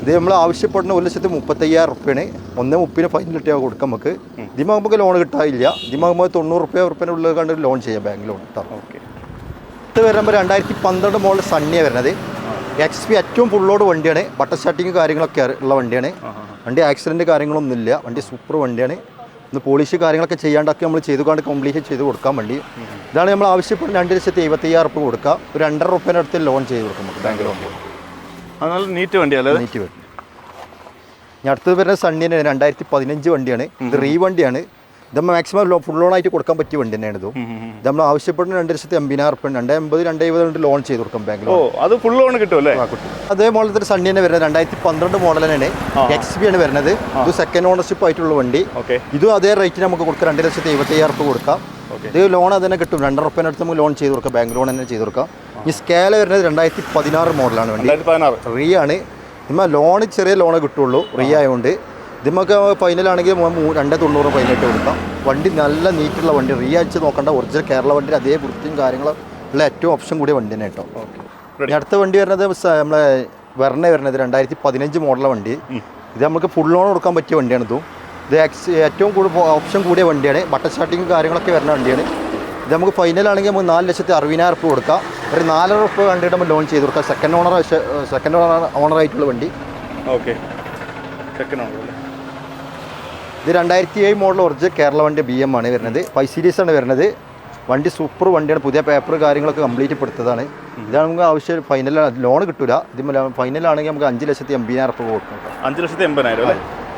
ഇത് നമ്മൾ ആവശ്യപ്പെടുന്ന 1,30,000 രൂപയാണ്. 1.30 ഫൈനൽ ഇട്ടാൽ കൊടുക്കാം നമുക്ക്. ഇതിമാകുമ്പോൾ നമുക്ക് ലോൺ കിട്ടാനില്ല. ഇതിമാകുമ്പോൾ 90 രൂപ ഉള്ളിൽ കണ്ട് ലോൺ ചെയ്യാം, ബാങ്ക് ലോൺ കിട്ടാം. ഇത് വരുമ്പോൾ 2012 മോഡൽ സണ്ണിയാണ് വരുന്നത്. XP ഏറ്റവും ഫുള്ളോട് വണ്ടിയാണ്. ബട്ടർ സ്റ്റാർട്ടിങ് കാര്യങ്ങളൊക്കെ ഉള്ള വണ്ടിയാണ്. വണ്ടി ആക്സിഡൻറ്റ് കാര്യങ്ങളൊന്നുമില്ല. വണ്ടി സൂപ്പർ വണ്ടിയാണ്. ഒന്ന് പോളിഷ് കാര്യങ്ങളൊക്കെ ചെയ്യാണ്ടൊക്കെ നമ്മൾ ചെയ്തുകൊണ്ട് കംപ്ലീറ്റ് ചെയ്ത് കൊടുക്കാൻ വേണ്ടി. ഇതാണ് നമ്മൾ ആവശ്യപ്പെടുന്നത്. 2,70,000 രൂപ കൊടുക്കാം. ഒരു 2.5 രൂപേൻ്റെ അടുത്ത് ലോൺ ചെയ്ത് കൊടുക്കാം നമുക്ക് ബാങ്ക് ലോൺ. നീറ്റ് വണ്ടിയല്ലേ? നീറ്റ് വണ്ടി. ഞാൻ അടുത്തത് വരുന്ന സണ്ണിയാണ്. 2015 വണ്ടിയാണ്. ഇത് വണ്ടിയാണ്. ഇത് മാക്സിമം ഫുൾ ലോൺ ആയിട്ട് കൊടുക്കാൻ പറ്റിയ വണ്ടി തന്നെയാണ്. ഇത് നമ്മൾ ആവശ്യപ്പെടുന്ന 2,80,000 രൂപ 2,80,000 ലോൺ ചെയ്ത് കൊടുക്കാം ബാങ്ക് ലോൺ. അത് ഫുൾ ലോൺ കിട്ടും അല്ലേ? അതേപോലെ സണ്ണി തന്നെ വരുന്നത് 2012 മോഡൽ തന്നെയാണ്. XP ആണ് വരുന്നത്. ഇത് സെക്കൻഡ് ഓണർഷിപ്പ് ആയിട്ടുള്ള വണ്ടി. ഇതും അതേ റേറ്റിന് നമുക്ക് കൊടുക്കാം. 2,70,000 രൂപ കൊടുക്കാം. ഇത് ലോൺ അത് തന്നെ കിട്ടും. 2 രൂപേൻ്റെ അടുത്ത് നമുക്ക് ലോൺ ചെയ്ത് കൊടുക്കാം. ബാങ്ക് ലോൺ തന്നെ ചെയ്ത് കൊടുക്കാം. ഈ സ്കേല വരുന്നത് 2016 മോഡലാണ് വണ്ടി. റീ ആണ്. ഇമ്മ ലോണ് ചെറിയ ലോണേ കിട്ടുള്ളൂ റീ ആയതുകൊണ്ട്. ഇതിമൊക്കെ ഫൈനലാണെങ്കിൽ 2.90 ഫൈനലായിട്ട് കൊടുക്കാം. വണ്ടി നല്ല നീറ്റുള്ള വണ്ടി. റീ അടിച്ച് നോക്കേണ്ട ഒറിജിനൽ കേരള വണ്ടി അതേ വൃത്തിയും കാര്യങ്ങളും ഉള്ള ഏറ്റവും ഓപ്ഷൻ കൂടിയ വണ്ടി തന്നെ കേട്ടോ. അടുത്ത വണ്ടി വരുന്നത് നമ്മളെ വരുന്നത് 2015 മോഡലുള്ള വണ്ടി. ഇത് നമുക്ക് ഫുൾ ലോൺ കൊടുക്കാൻ പറ്റിയ വണ്ടിയാണ്. ഇത് ഏറ്റവും കൂടുതൽ ഓപ്ഷൻ കൂടിയ വണ്ടിയാണ്. ബട്ടർ സ്റ്റാർട്ടിങ് കാര്യങ്ങളൊക്കെ വരുന്ന വണ്ടിയാണ്. ഇത് നമുക്ക് ഫൈനലാണെങ്കിൽ നമുക്ക് 4,60,000 രൂപ കൊടുക്കാം. ഒരു 4 രൂപ കണ്ടിട്ട് നമ്മൾ ലോൺ ചെയ്ത് കൊടുക്കാം. സെക്കൻഡ് ഓണർ ആയിട്ടുള്ള വണ്ടി. ഇത് 2007 മോഡൽ ഒറിജിനൽ കേരള വണ്ടി BM ആണ് വരുന്നത്. 5 സീരീസ് ആണ് വരുന്നത്. വണ്ടി സൂപ്പർ വണ്ടിയാണ്, പുതിയ പേപ്പർ കാര്യങ്ങളൊക്കെ കംപ്ലീറ്റ് പെടുത്തതാണ്. ഇതാണ് നമുക്ക് ആവശ്യം. ഫൈനൽ ലോൺ കിട്ടില്ല, ഇത് ഫൈനലാണെങ്കിൽ നമുക്ക് 5,80,000 രൂപ കൊടുക്കാം. 5,80,000 അല്ലേ?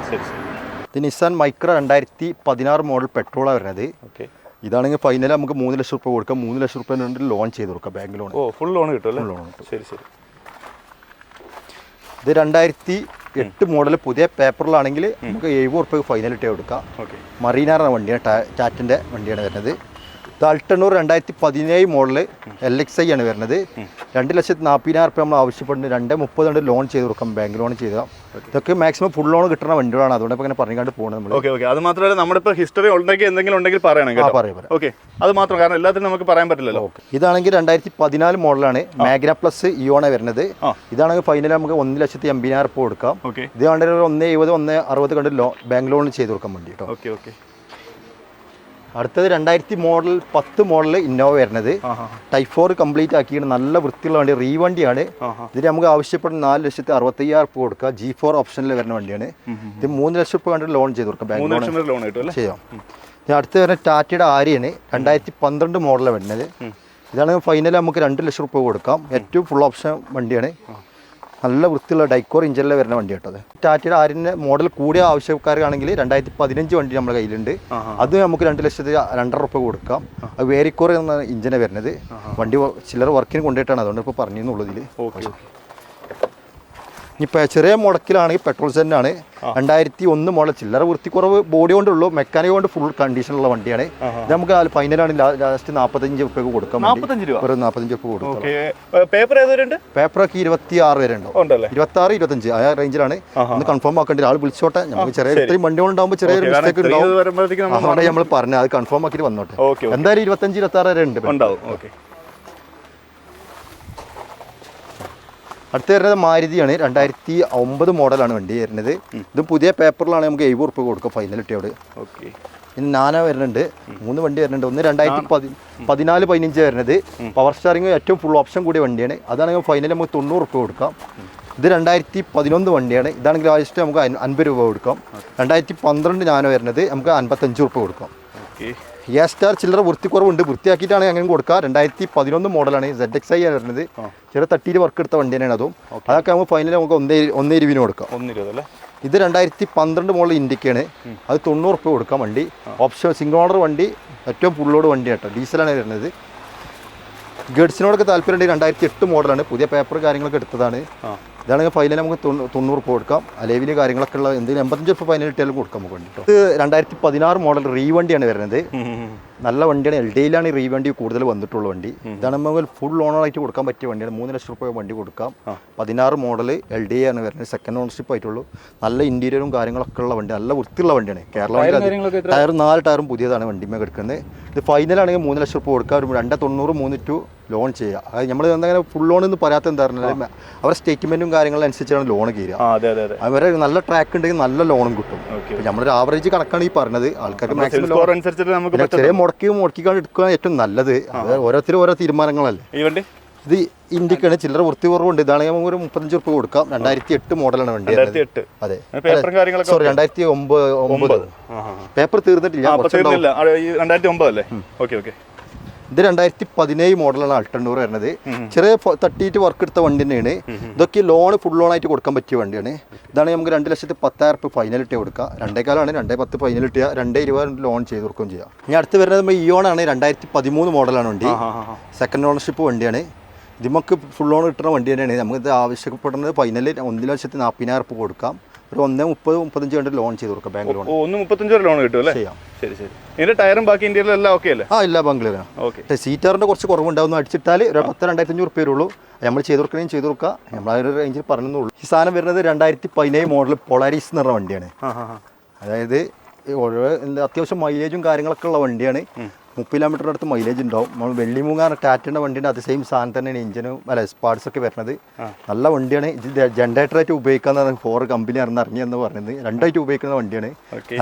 ശരി ശരി. ഇത് നിസാൻ മൈക്ര 2016 മോഡൽ പെട്രോളാണ് വരുന്നത്. ഓക്കെ. ഇതാണെങ്കിൽ ഫൈനൽ നമുക്ക് 3 ലക്ഷം രൂപ കൊടുക്കാം. 3 ലക്ഷം രൂപ ലോൺ ചെയ്ത് കൊടുക്കാം, ബാങ്ക് ലോൺ. ഓ, ഫുൾ ലോൺ കിട്ടും അല്ലേ? ലോൺ കിട്ടും. ശരി ശരി. ഇത് 2008 മോഡൽ പുതിയ പേപ്പറിലാണെങ്കിൽ നമുക്ക് 70 രൂപ ഫൈനൽ ഇട്ടേ കൊടുക്കാം. ഓക്കെ. മറീനാറിൻ്റെ വണ്ടിയാണ്, ടാറ്റിൻ്റെ വണ്ടിയാണ് വരുന്നത്. ഇത് അൾട്ടണ്ണൂർ 2017 മോഡൽ LXI ആണ് വരുന്നത്. 2,40,000 രൂപ നമ്മൾ ആവശ്യപ്പെടുന്നത്. 2,30,000 ലോൺ ചെയ്ത് കൊടുക്കാം, ബാങ്ക് ലോൺ ചെയ്താൽ. ഇതൊക്കെ മാക്സിമം ഫുൾ ലോൺ കിട്ടുന്ന വണ്ടികളാണ്, അതുകൊണ്ട് ഇപ്പോൾ ഇങ്ങനെ പറഞ്ഞുകൊണ്ട് പോകുന്നത് നമ്മൾ. Okay okay. അത് മാത്രമല്ല നമ്മളിപ്പോൾ ഹിസ്റ്ററി ഉണ്ടെങ്കിൽ എന്തെങ്കിലും ഉണ്ടെങ്കിൽ പറയണം കേട്ടോ. പറയാം. ഓക്കെ, അത് മാത്രം, കാരണം എല്ലാത്തിനും നമുക്ക് പറയാൻ പറ്റില്ലല്ലോ. ഇതാണെങ്കിൽ 2014 മോഡലാണ്, മാഗ്ന പ്ലസ് ഇയോണ വരുന്നത്. ഇതാണെങ്കിൽ ഫൈനൽ നമുക്ക് 1,80,000 രൂപ കൊടുക്കാം. ഇത് വേണ്ട 1,70,000 1,60,000 കണ്ട് ബാങ്ക് ലോൺ ചെയ്ത് കൊടുക്കാൻ വേണ്ടി കേട്ടോ. Okay okay. അടുത്തത് 2010 മോഡൽ ഇന്നോവ വരുന്നത്. ടൈപ്പ് 4 കംപ്ലീറ്റ് ആക്കിയിട്ട് നല്ല വൃത്തിയുള്ള വണ്ടി, റീവണ്ടിയാണ്. ഇതിന് നമുക്ക് ആവശ്യപ്പെടുന്ന 4,65,000 രൂപ കൊടുക്കുക. G4 ഓപ്ഷനിൽ വരുന്ന വണ്ടിയാണ്. ഇത് 3 ലക്ഷം രൂപ കണ്ട് ലോൺ ചെയ്ത് കൊടുക്കാം, ബാങ്ക് ലോൺ ചെയ്യാം. അടുത്ത് വരുന്ന ടാറ്റയുടെ ആര്യയാണ്, 2012 മോഡൽ വരുന്നത്. ഇതാണ് ഫൈനൽ നമുക്ക് 2 ലക്ഷം രൂപ കൊടുക്കാം. ഏറ്റവും ഫുൾ ഓപ്ഷൻ വണ്ടിയാണ്, നല്ല വൃത്തിയുള്ള ഡൈക്കോർ ഇഞ്ചിനിൽ വരുന്ന വണ്ടി കേട്ടത്. ടാറ്റയുടെ ആര്യൻ്റെ മോഡൽ കൂടിയ ആവശ്യക്കാർക്കാണെങ്കിൽ 2015 വണ്ടി നമ്മുടെ കയ്യിലുണ്ട്. അത് നമുക്ക് 2,02,500 രൂപ കൊടുക്കാം. അത് വേരിക്കോർ എന്ന ഇഞ്ചിനെ വരുന്നത്. വണ്ടി ചിലർ വർക്കിന് കൊണ്ടുപോയിട്ടാണ്, അതുകൊണ്ട് ഇപ്പോൾ പറഞ്ഞിരുന്നുള്ളതിൽ. ഇപ്പോൾ ചെറിയ മുടക്കിലാണെങ്കിൽ പെട്രോൾ സെൻ്റാണ്. 2001 മോഡൽ, ചില്ലറ വൃത്തിക്കുറവ് ബോഡി കൊണ്ടുള്ളൂ, മെക്കാനിക് കൊണ്ട് ഫുൾ കണ്ടീഷനുള്ള വണ്ടിയാണ്. ഇത് നമുക്ക് ഫൈനലാണ് ലാസ്റ്റ് 45 രൂപ കൊടുക്കാം. 45 രൂപ കൊടുക്കാം. പേപ്പറൊക്കെ 26 വരെ ഉണ്ടോ, 26, 25 ആ റേഞ്ചിലാണ്. ഒന്ന് കൺഫേം ആക്കേണ്ടി, ആൾ വിളിച്ചോട്ടെ. നമുക്ക് ചെറിയ ഇത്രയും വണ്ടികളുണ്ടാകുമ്പോൾ ചെറിയൊരു മിസ്റ്റേക്ക് ഉണ്ടാവും, അതുകൊണ്ട് നമ്മൾ പറഞ്ഞത് അത് കൺഫേം ആക്കിയിട്ട് വന്നോട്ടെ. എന്തായാലും 25, 26 വരെ ഉണ്ട്. അടുത്ത് വരുന്നത് മാരുതിയാണ്, 2009 മോഡലാണ് വണ്ടി വരുന്നത്. ഇത് പുതിയ പേപ്പറിലാണ്, നമുക്ക് 70 രൂപ കൊടുക്കാം ഫൈനൽ ഇട്ടിയോട്. ഓക്കെ. ഇനി നാനോ വരുന്നുണ്ട്, 3 വണ്ടി വരുന്നുണ്ട്. ഒന്ന് 2014-15 വരുന്നത് പവർ സ്റ്റാറിങ് ഏറ്റവും ഫുൾ ഓപ്ഷൻ കൂടിയ വണ്ടിയാണ്. അതാണെങ്കിൽ ഫൈനൽ നമുക്ക് 90 രൂപ കൊടുക്കാം. ഇത് 2011 വണ്ടിയാണ്. ഇതാണെങ്കിൽ ലാസ്റ്റ് നമുക്ക് 50 രൂപ കൊടുക്കാം. 2012 നാനോ വരുന്നത് നമുക്ക് 55 രൂപ കൊടുക്കാം. സ്റ്റാർ ചില്ലറ വൃത്തിക്കുറവുണ്ട്, വൃത്തിയാക്കിയിട്ടാണ് അങ്ങനെ കൊടുക്കുക. 2011 മോഡലാണ്, ZXI ആണ് വരുന്നത്. ചെറിയ തട്ടിയിൽ വർക്ക് എടുത്ത വണ്ടി തന്നെയാണ് അതും. അതൊക്കെ നമുക്ക് ഫൈനൽ നമുക്ക് 1,20,000 കൊടുക്കാം. ഇത് 2012 മോഡൽ ഇൻഡിക്കയാണ്, അത് 90 രൂപ കൊടുക്കാം വണ്ടി. ഓപ്ഷൻ സിംഗിൾ ഓണർ വണ്ടി, ഏറ്റവും ഫുള്ളോട് വണ്ടി കേട്ടോ, ഡീസലാണ് വരുന്നത്. ഗഡ്സിനോടൊക്കെ താല്പര്യമുണ്ട്. 2008 മോഡലാണ്, പുതിയ പേപ്പർ കാര്യങ്ങളൊക്കെ എടുത്തതാണ്. ഇതാണെങ്കിൽ ഫൈനൽ നമുക്ക് 90 രൂപ കൊടുക്കാം. അലേവില് കാര്യങ്ങളൊക്കെ ഉള്ള എന്തെങ്കിലും 85 രൂപ ഫൈനൽ ഇട്ടാലും കൊടുക്കാം നമുക്ക് വേണ്ടി. ഇത് 2016 മോഡൽ റീവണ്ടിയാണ് വരുന്നത്. നല്ല വണ്ടിയാണ്, LDയിലാണ് റീവണ്ടി കൂടുതൽ വന്നിട്ടുള്ള വണ്ടി. ഇതാണ് നമുക്ക് ഫുൾ ഓണറായിട്ട് കൊടുക്കാൻ പറ്റിയ വണ്ടിയാണ്. 3 ലക്ഷം രൂപ വണ്ടി കൊടുക്കാം. 16 മോഡൽ LDI ആണ് വരുന്നത്, സെക്കൻഡ് ഓണർഷിപ്പ് ആയിട്ടുള്ളൂ. നല്ല ഇന്റീരിയറും കാര്യങ്ങളൊക്കെ ഉള്ള വണ്ടി, നല്ല വൃത്തിയുള്ള വണ്ടിയാണ്. കേരള ടയർ 4 ടയറും പുതിയതാണ് വണ്ടിമേ എടുക്കുന്നത്. ഇത് ഫൈനലാണെങ്കിൽ 3 ലക്ഷം രൂപ കൊടുക്കാം. ഒരു 290 3 ലോൺ ചെയ്യുക. അത് നമ്മൾ എന്തെങ്കിലും ഫുൾ ലോൺ എന്ന് പറയാത്ത എന്താ പറഞ്ഞാൽ അവരുടെ സ്റ്റേറ്റ്മെന്റും കാര്യങ്ങളനുസരിച്ചാണ് ലോൺ കയറുക. അവരെ നല്ല ട്രാക്ക് ഉണ്ടെങ്കിൽ നല്ല ലോണും കിട്ടും. നമ്മളൊരു ആവറേജ് കണക്കാണ് ഈ പറഞ്ഞത്. ആൾക്കാർക്ക് മാക്സിമം ചെറിയ മുടക്കിക്കാണ്ട് എടുക്കുക ഏറ്റവും നല്ലത്. അത് ഓരോരുത്തരും ഓരോ തീരുമാനങ്ങളല്ലേ. ഇത് ഇന്ത്യക്കാണ്, ചില്ലറ വൃത്തി കുറവുണ്ട്. ഇതാണെങ്കിൽ നമുക്ക് ഒരു 35 രൂപ കൊടുക്കാം. 2008 മോഡലാണ് വണ്ടി. അതെ, സോറി 2009. പേപ്പർ തീർന്നിട്ടില്ല. ഇത് 2017 മോഡലാണ് അൾട്ടണ്ണൂർ വരുന്നത്. ചെറിയ തട്ടിയിട്ട് വർക്ക് എടുത്ത വണ്ടി തന്നെയാണ്. ഇതൊക്കെ ലോൺ ഫുൾ ലോൺ ആയിട്ട് കൊടുക്കാൻ പറ്റിയ വണ്ടിയാണ്. ഇതാണ് നമുക്ക് 2,10,000 രൂപ ഫൈനൽ ഇട്ട് കൊടുക്കുക. 2,4 2,10 ഫൈനൽ ഇട്ടുക. 2,20 ലോൺ ചെയ്ത് കൊടുക്കുകയും ചെയ്യാം. ഇനി അടുത്ത് വരുന്നത് ഇയോണാണ്, 2013 മോഡലാണ് വണ്ടി. സെക്കൻഡ് ഓണർഷിപ്പ് വണ്ടിയാണ്. ഇത് നമുക്ക് ഫുൾ ലോൺ കിട്ടുന്ന വണ്ടി തന്നെയാണ്. നമുക്ക് ഇത് ആവശ്യപ്പെടുന്നത് ഫൈനൽ 1,40,000 രൂപ കൊടുക്കാം. ഒരു 1,30-1,35 കണ്ട് ലോൺ ചെയ്ത് കൊടുക്കാം, ബാങ്ക് ലോൺ. 1,35 ലോൺ കിട്ടും അല്ലേ? ശരി ശരി. ഇതിന്റെ ടയറും ബാക്കി ഇന്ത്യയിലും എല്ലാം ഓക്കെ അല്ലേ? എല്ലാ ബാങ്കുകളും. ഓക്കെ. സീറ്റാറിന്റെ കുറച്ച് കുറവുണ്ടാവുന്ന അടിച്ചിട്ടാൽ ഒരു 10,000-2,500 രൂപ വരുള്ളൂ. നമ്മൾ ചെയ്ത് കൊടുക്കുകയും ചെയ്ത് കൊടുക്കുക. നമ്മൾ ആ ഒരു റേഞ്ചിൽ പറഞ്ഞുള്ളൂ. ഈ സാധനം വരുന്നത് 2017 മോഡൽ പൊളാരിസ് എന്ന് പറഞ്ഞ വണ്ടിയാണ്. അതായത് അത്യാവശ്യം മൈലേജും കാര്യങ്ങളൊക്കെ ഉള്ള വണ്ടിയാണ്. 30 കിലോമീറ്ററിൻ്റെ അടുത്ത് മൈലേജ് ഉണ്ടാവും. നമ്മൾ വെള്ളിമൂങ്ങാൻ ടാറ്റിൻ്റെ വണ്ടിൻ്റെ അത് സെയിം സാധനം തന്നെയാണ് ഇഞ്ചിനും പാർട്സൊക്കെ വരുന്നത്. നല്ല വണ്ടിയാണ്. ഇത് ജനറേറ്ററായിട്ട് ഉപയോഗിക്കാമെന്നാണ് 4 കമ്പനി ഇറങ്ങിയെന്ന് പറഞ്ഞത്. 2 ആയിട്ട് ഉപയോഗിക്കുന്ന വണ്ടിയാണ്.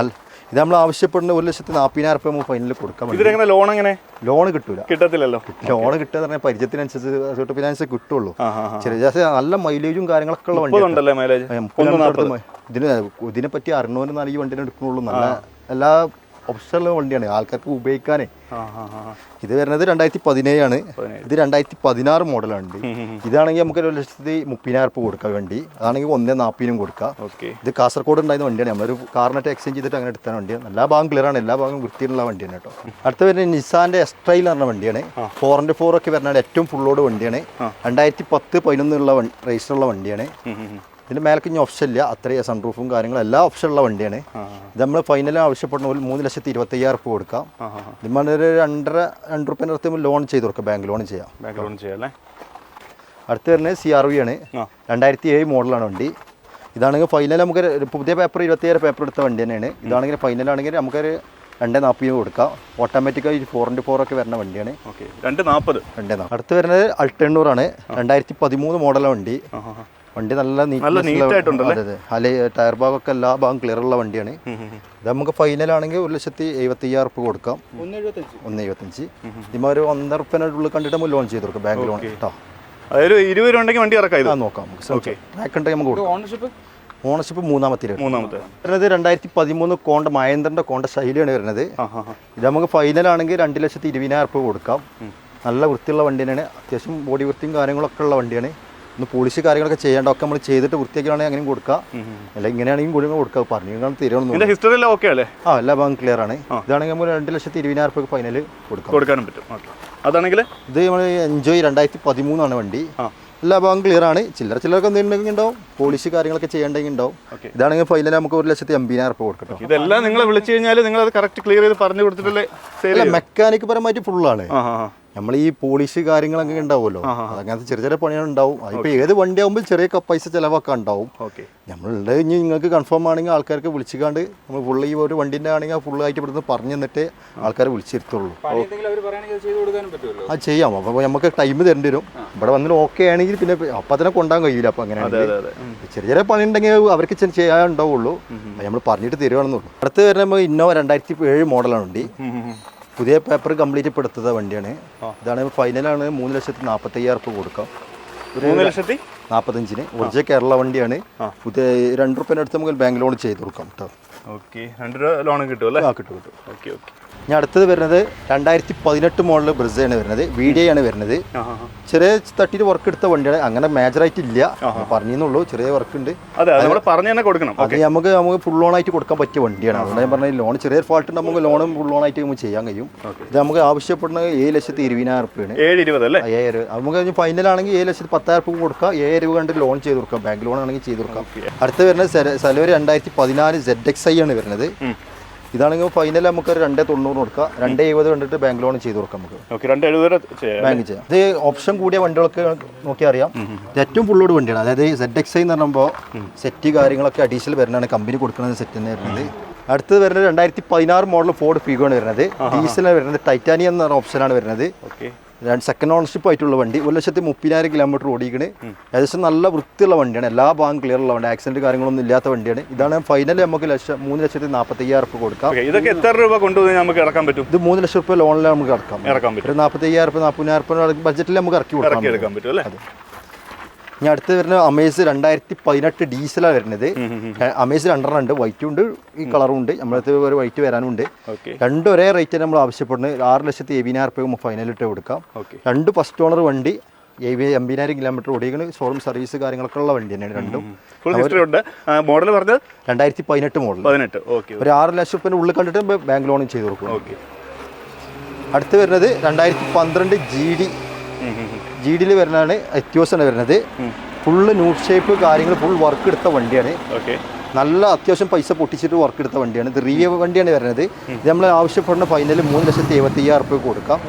ഇത് നമ്മൾ ആവശ്യപ്പെടുന്ന 1,40,000 രൂപ നമുക്ക് ഫൈനലിൽ കൊടുക്കാൻ പറ്റും. ലോൺ എങ്ങനെ? ലോൺ കിട്ടൂല, കിട്ടത്തില്ലല്ലോ. ലോൺ കിട്ടുക പറഞ്ഞാൽ പരിചയത്തിനനുസരിച്ച് ഫിനാൻസ് കിട്ടുള്ളൂ. ചെറിയ നല്ല മൈലേജും കാര്യങ്ങളൊക്കെ ഉള്ള വണ്ടി. ഇതിനെ പറ്റി അറിഞ്ഞവരെന്നാണ് ഈ വണ്ടിനെ എടുക്കുന്നുള്ളൂ. നല്ല എല്ലാ ഓപ്ഷനുള്ള വണ്ടിയാണ് ആൾക്കാർക്ക് ഉപയോഗിക്കാനേ. ഇത് വരുന്നത് 2017 ആണ്. ഇത് 2016 മോഡലാണ്. ഇതാണെങ്കിൽ നമുക്ക് 1,30,000 കൊടുക്കാം വണ്ടി. അതാണെങ്കിൽ 1,40,000 കൊടുക്കാം. ഇത് കാസർഗോഡ് ഉണ്ടായിരുന്ന വണ്ടിയാണ്. നമ്മളൊരു കാറിനായിട്ട് എക്സ്ചേഞ്ച് ചെയ്തിട്ട് അങ്ങനെ എടുത്ത വണ്ടിയാണ്. എല്ലാ ഭാഗം ക്ലിയർ ആണ്, എല്ലാ ഭാഗം വൃത്തിയുള്ള വണ്ടിയാണ് കേട്ടോ. അടുത്ത വരുന്നത് നിസാന്റെ എസ്ട്രൈൽ എന്ന് പറഞ്ഞ വണ്ടിയാണ്. 4x4 ഒക്കെ വരുന്നത് ഏറ്റവും ഫുള്ളോട് വണ്ടിയാണ്. 2010-11 ഉള്ള രജിസ്റ്ററുള്ള വണ്ടിയാണ്. ഇതിന് മേലേക്ക് ഇനി ഓപ്ഷൻ ഇല്ല, അത്രയും സൺറൂഫും കാര്യങ്ങളും എല്ലാ ഓപ്ഷനുള്ള വണ്ടിയാണ്. ഇത് നമ്മൾ ഫൈനൽ ആവശ്യപ്പെടുന്ന പോലെ 3,25,000 കൊടുക്കാം. ഇതിന് ഒരു 2 റുപ്യൻ്റെ അടുത്ത് ലോൺ ചെയ്ത് കൊടുക്കാം, ബാങ്ക് ലോൺ ചെയ്യാം. അടുത്ത് വരുന്നത് CRV ആണ്. 2007 മോഡലാണ് വണ്ടി. ഇതാണെങ്കിൽ ഫൈനൽ നമുക്ക് പുതിയ പേപ്പർ 27 പേപ്പർ എടുത്ത വണ്ടി തന്നെയാണ്. ഇതാണെങ്കിൽ ഫൈനലാണെങ്കിൽ നമുക്കൊരു 2,40,000 കൊടുക്കാം. ഓട്ടോമാറ്റിക്കായി 4x4 ഒക്കെ വരുന്ന വണ്ടിയാണ്. 2,40. അടുത്ത് വരുന്നത് അൾട്ടെണ്ണൂർ ആണ്. 2013 മോഡലാണ് വണ്ടി. വണ്ടി നല്ല അതെ അല്ലെ ടയർ ഭാഗമൊക്കെ എല്ലാ ഭാഗം ക്ലിയർ ഉള്ള വണ്ടിയാണ്. ഇത് നമുക്ക് ഫൈനലാണെങ്കിൽ 1,70,000 കൊടുക്കാം. 1,75. ഇതിമ ഒരു 1.5 റുപ്യൻ്റെ ഉള്ളിൽ കണ്ടിട്ട് നമുക്ക് ലോൺ ചെയ്ത് കൊടുക്കാം, ബാങ്ക് ലോൺ കേട്ടോ. അതായത് 20 രൂപ ഉണ്ടെങ്കിൽ വണ്ടി ഇറക്കാം. നോക്കാം ട്രാക്ക് ഉണ്ടെങ്കിൽ നമുക്ക് കൊടുക്കാം. ഓണർഷിപ്പ് മൂന്നാമത്തെ വരുന്നത് 2013 കോണ്ട മഹേന്ദ്രൻ്റെ കോണ്ട ശൈലിയാണ് വരുന്നത്. ഇത് നമുക്ക് ഫൈനലാണെങ്കിൽ 2,20,000 കൊടുക്കാം. നല്ല വൃത്തിയുള്ള വണ്ടി തന്നെയാണ്. അത്യാവശ്യം ബോഡി വൃത്തിയും കാര്യങ്ങളൊക്കെ ഉള്ള വണ്ടിയാണ്. ഒന്ന് പോളിഷ് കാര്യങ്ങളൊക്കെ ചെയ്യേണ്ടതൊക്കെ നമ്മൾ ചെയ്തിട്ട് വൃത്തിയാക്കുകയാണെങ്കിൽ അങ്ങനെയും കൊടുക്കാം, അല്ല ഇങ്ങനെയാണെങ്കിൽ കൂടി കൊടുക്കാം. പറഞ്ഞു തീരുന്നു. ഹിസ്റ്ററി എല്ലാം ഓക്കെ അല്ലേ? എല്ലാ ഭാഗം ക്ലിയർ ആണ്. ഇതാണെങ്കിൽ നമ്മൾ 2,20,000 ഫൈനൽ കൊടുക്കാനും പറ്റും. അതാണെങ്കിൽ ഇത് നമ്മൾ എൻജോയ് 2013 ആണ് വണ്ടി. എല്ലാ ഭാഗം ക്ലിയർ ആണ്. ചില്ലറൊക്കെ എന്തെങ്കിലും ഉണ്ടാവും, പോളിഷ് കാര്യങ്ങളൊക്കെ ചെയ്യേണ്ടെങ്കിൽ ഉണ്ടാവും. ഇതാണെങ്കിൽ ഫൈനൽ നമുക്ക് 1,80,000 കൊടുക്കട്ടോ. ഇതെല്ലാം നിങ്ങളെ വിളിച്ചു കഴിഞ്ഞാൽ നിങ്ങൾ അത് കറക്റ്റ് ക്ലിയർ ചെയ്ത് പറഞ്ഞു കൊടുത്തിട്ടല്ലേ? മെക്കാനിക് പരമായിട്ട് ഫുള്ളാണ്. നമ്മൾ ഈ പോളിഷ് കാര്യങ്ങളൊക്കെ ഉണ്ടാവുമല്ലോ, അങ്ങനത്തെ ചെറിയ ചെറിയ പണികൾ ഉണ്ടാവും. അതിപ്പോൾ ഏത് വണ്ടി ആകുമ്പോൾ ചെറിയ പൈസ ചിലവൊക്കെ ഉണ്ടാവും. നമ്മളുടെ ഇനി നിങ്ങൾക്ക് കൺഫേം ആണെങ്കിൽ ആൾക്കാർക്ക് വിളിച്ചിക്കാണ്ട് നമ്മൾ ഫുള്ള് ഈ ഒരു വണ്ടിൻ്റെ ആണെങ്കിൽ ഫുള്ളായിട്ട് ഇവിടുന്ന് പറഞ്ഞു തന്നിട്ട് ആൾക്കാരെ വിളിച്ചിരുത്തുള്ളൂ. അത് ചെയ്യാം. അപ്പോൾ നമുക്ക് ടൈം തരേണ്ടി വരും. ഇവിടെ വന്നിട്ട് ഓക്കെ ആണെങ്കിൽ പിന്നെ അപ്പം തന്നെ കൊണ്ടാൻ കഴിയില്ല. അപ്പം അങ്ങനെ ചെറിയ ചെറിയ പണി ഉണ്ടെങ്കിൽ അവർക്ക് ചെയ്യാനുണ്ടാവുള്ളൂ. നമ്മൾ പറഞ്ഞിട്ട് തരുവാണെന്നുള്ളൂ. അടുത്ത് വരുമ്പോൾ ഇന്നോവ 2007 മോഡലാണ് വണ്ടി. പുതിയ പേപ്പർ കംപ്ലീറ്റ് ഇപ്പോൾ എടുത്തത് വണ്ടിയാണ്. ഇതാണ് ഫൈനലാണ് 3,40,000 കൊടുക്കാം. 3,45,000 ഒറിജിനൽ കേരള വണ്ടിയാണ്. പുതിയ 2 റുപ്യൻ്റെ അടുത്ത് നമുക്ക് ബാങ്ക് ലോൺ ചെയ്ത് കൊടുക്കാം കേട്ടോ. ലോൺ കിട്ടും. കിട്ടും. ഞാൻ അടുത്തത് വരുന്നത് 2018 മോഡൽ ബ്രിസയാണ് വരുന്നത്. VDI ആണ് വരുന്നത്. ചെറിയ തട്ടിയിട്ട് വർക്ക് എടുത്ത വണ്ടിയാണ്. അങ്ങനെ മേജറായിട്ട് ഇല്ല, പറഞ്ഞെന്നുള്ളൂ. ചെറിയ വർക്ക് ഉണ്ട്. അത് നമുക്ക് ഫുൾ ലോൺ ആയിട്ട് കൊടുക്കാൻ പറ്റിയ വണ്ടിയാണ്. അതുകൊണ്ട് ഞാൻ പറഞ്ഞ ലോൺ ചെറിയ ഫാൾട്ട് ഉണ്ട്, നമുക്ക് ലോണും ഫുൾ ലോൺ ആയിട്ട് നമുക്ക് ചെയ്യാൻ കഴിയും. ഇത് നമുക്ക് ആവശ്യപ്പെടുന്നത് 7,20,000 5,000. നമുക്ക് ഫൈനലാണെങ്കിൽ 7,10,000 കൊടുക്കാം. 7,000 കണ്ട് ലോൺ ചെയ്ത് കൊടുക്കാം, ബാങ്ക് ലോൺ ആണെങ്കിൽ ചെയ്ത് കൊടുക്കാം. അടുത്ത് വരുന്നത് Celerio 2014 ZXi ആണ് വരുന്നത്. ഇതാണെങ്കിൽ ഫൈനൽ നമുക്ക് 2,90 കൊടുക്കാം. 2,70 കണ്ടിട്ട് ബാങ്ക് ലോൺ ചെയ്ത് കൊടുക്കാം. നമുക്ക് 2,70 ബാങ്ക് ചെയ്യാം. ഇത് ഓപ്ഷൻ കൂടിയ വണ്ടികളൊക്കെ നോക്കിയാൽ അറിയാം. ഇത് ഏറ്റവും ഫുള്ളോട് വണ്ടിയാണ്. അതായത് ZXi എന്ന് പറയുമ്പോൾ സെറ്റ് കാര്യങ്ങളൊക്കെ അഡീഷണൽ വരുന്നതാണ്, കമ്പനി കൊടുക്കുന്നത് സെറ്റ് തന്നെ വരുന്നത്. അടുത്തത് വരുന്നത് 2016 മോഡൽ ഫോർഡ് ഫിഗോ ആണ് വരുന്നത്. ഡീസലാണ് വരുന്നത്. ടൈറ്റാനിയം എന്ന ഓപ്ഷനാണ് വരുന്നത്. സെക്കൻഡ് ഓണർഷിപ്പ് ആയിട്ടുള്ള വണ്ടി. 1,30,000 കിലോമീറ്റർ ഓടിക്കണ്. ഏകദേശം നല്ല വൃത്തിയുള്ള വണ്ടിയാണ്. എല്ലാ ഭാഗം ക്ലിയർ ഉള്ള വണ്ടി, ആക്സിഡന്റ് കാര്യങ്ങളൊന്നും ഇല്ലാത്ത വണ്ടിയാണ്. ഇതാണ് ഫൈനൽ നമുക്ക് 3,40,000 കൊടുക്കാം. ഇതൊക്കെ എത്ര രൂപ കൊണ്ടുപോയി നമുക്ക് ഇറക്കാൻ പറ്റും? ഇത് 3 ലക്ഷം രൂപ ലോണിൽ നമുക്ക് ഇറക്കാം. ഒരു 40,000 40,000 ബഡ്ജറ്റിൽ നമുക്ക് ഇറക്കി കൊടുക്കാം. ഇനി അടുത്ത് വരുന്നത് അമേസ് 2018 ഡീസലാണ് വരുന്നത്. അമേസ് 2 ഉണ്ട്, വൈറ്റും ഉണ്ട്, ഈ കളറും ഉണ്ട്. നമ്മളടുത്ത് ഒരു വൈറ്റ് വരാനുണ്ട്. രണ്ടും ഒരേ റേറ്റ് നമ്മൾ ആവശ്യപ്പെടുന്നത്. 6,70,000 ഫൈനലിട്ട് കൊടുക്കാം. 2 ഫസ്റ്റ് ഓണർ വണ്ടി, 80,000 കിലോമീറ്റർ ഓടിക്കുന്ന ഷോറൂം സർവീസ് കാര്യങ്ങളൊക്കെ ഉള്ള വണ്ടി തന്നെയാണ് രണ്ടും. മോഡൽ പറഞ്ഞത് 2018 മോഡൽ. ഒരു 6 ലക്ഷം രൂപ ഉള്ളിൽ കണ്ടിട്ട് ബാങ്ക് ലോണും ചെയ്ത് കൊടുക്കും. അടുത്ത് വരുന്നത് 2012 GD വരുന്നതാണ്. എത്യോസാണ് വരുന്നത്. ഫുള്ള് ന്യൂഡ് ഷേപ്പ് കാര്യങ്ങൾ ഫുൾ വർക്ക് എടുത്ത വണ്ടിയാണ്. നല്ല അത്യാവശ്യം പൈസ പൊട്ടിച്ചിട്ട് വർക്ക് എടുത്ത വണ്ടിയാണ്. ഇത് റിയ വണ്ടിയാണ് വരുന്നത്. ഇത് നമ്മൾ ആവശ്യപ്പെടുന്ന ഫൈനൽ 3,70,000 കൊടുക്കാം.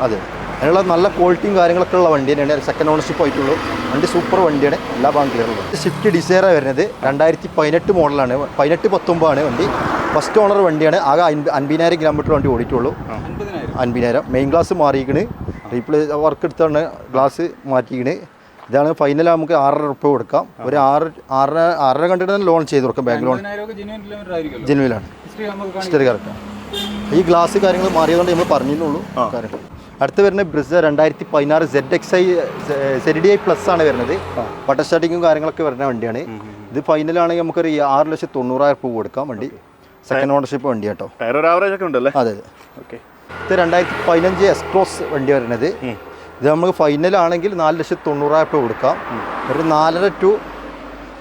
അതെ, അതിനുള്ള നല്ല ക്വാളിറ്റിയും കാര്യങ്ങളൊക്കെ ഉള്ള വണ്ടി തന്നെയാണ്. സെക്കൻഡ് ഓണർഷിപ്പ് ആയിട്ടുള്ളൂ. വണ്ടി സൂപ്പർ വണ്ടിയാണ്. എല്ലാ ഭാഗം ക്ലിയർ ഉള്ളത്. സ്വിഫ്റ്റ് ഡിസയറാണ് വരുന്നത്. 2018 മോഡലാണ്. 18-19 ആണ് വണ്ടി. ഫസ്റ്റ് ഓണർ വണ്ടിയാണ്. ആകെ 50,000 കിലോമീറ്റർ വണ്ടി ഓടിയിട്ടുള്ളൂ. 50,000. മെയിൻ ഗ്ലാസ് മാറിയിരിക്കണ്, റീപ്ലേസ് വർക്ക് എടുത്താണ് ഗ്ലാസ് മാറ്റിക്കണ്. ഇതാണ് ഫൈനൽ നമുക്ക് 6,000 രൂപ കൊടുക്കാം. ഒരു 6,500 കണ്ടിട്ട് തന്നെ ലോൺ ചെയ്ത് കൊടുക്കാം. Bank loan ജെനുവിലാണ്. ഹിസ്റ്ററി കറക്റ്റാണ്. ഈ ഗ്ലാസ് കാര്യങ്ങൾ മാറിയതുകൊണ്ട് നമ്മൾ പറഞ്ഞിരുന്നുള്ളൂ കാര്യം. അടുത്ത് വരുന്ന ബ്രിസ 2016 ZXi ZDI പ്ലസ് ആണ് വരുന്നത്. ബട്ടർ സ്റ്റാർട്ടിങ്ങും കാര്യങ്ങളൊക്കെ വരുന്ന വണ്ടിയാണ്. ഇത് ഫൈനലാണെങ്കിൽ നമുക്കൊരു 6,90,000 കൊടുക്കാം വണ്ടി. സെക്കൻഡ് ഓണർഷിപ്പ് വണ്ടി കേട്ടോ. ടയർ ഒരു ആവറേജ് ഒക്കെ ഉണ്ടല്ലേ? അതെ. ഓക്കെ. ഇത് 2015 എക്സ്ട്രോസ് വണ്ടി വരുന്നത്. ഇത് നമുക്ക് ഫൈനലാണെങ്കിൽ 4,90,000 കൊടുക്കാം. ഒരു 4.5 to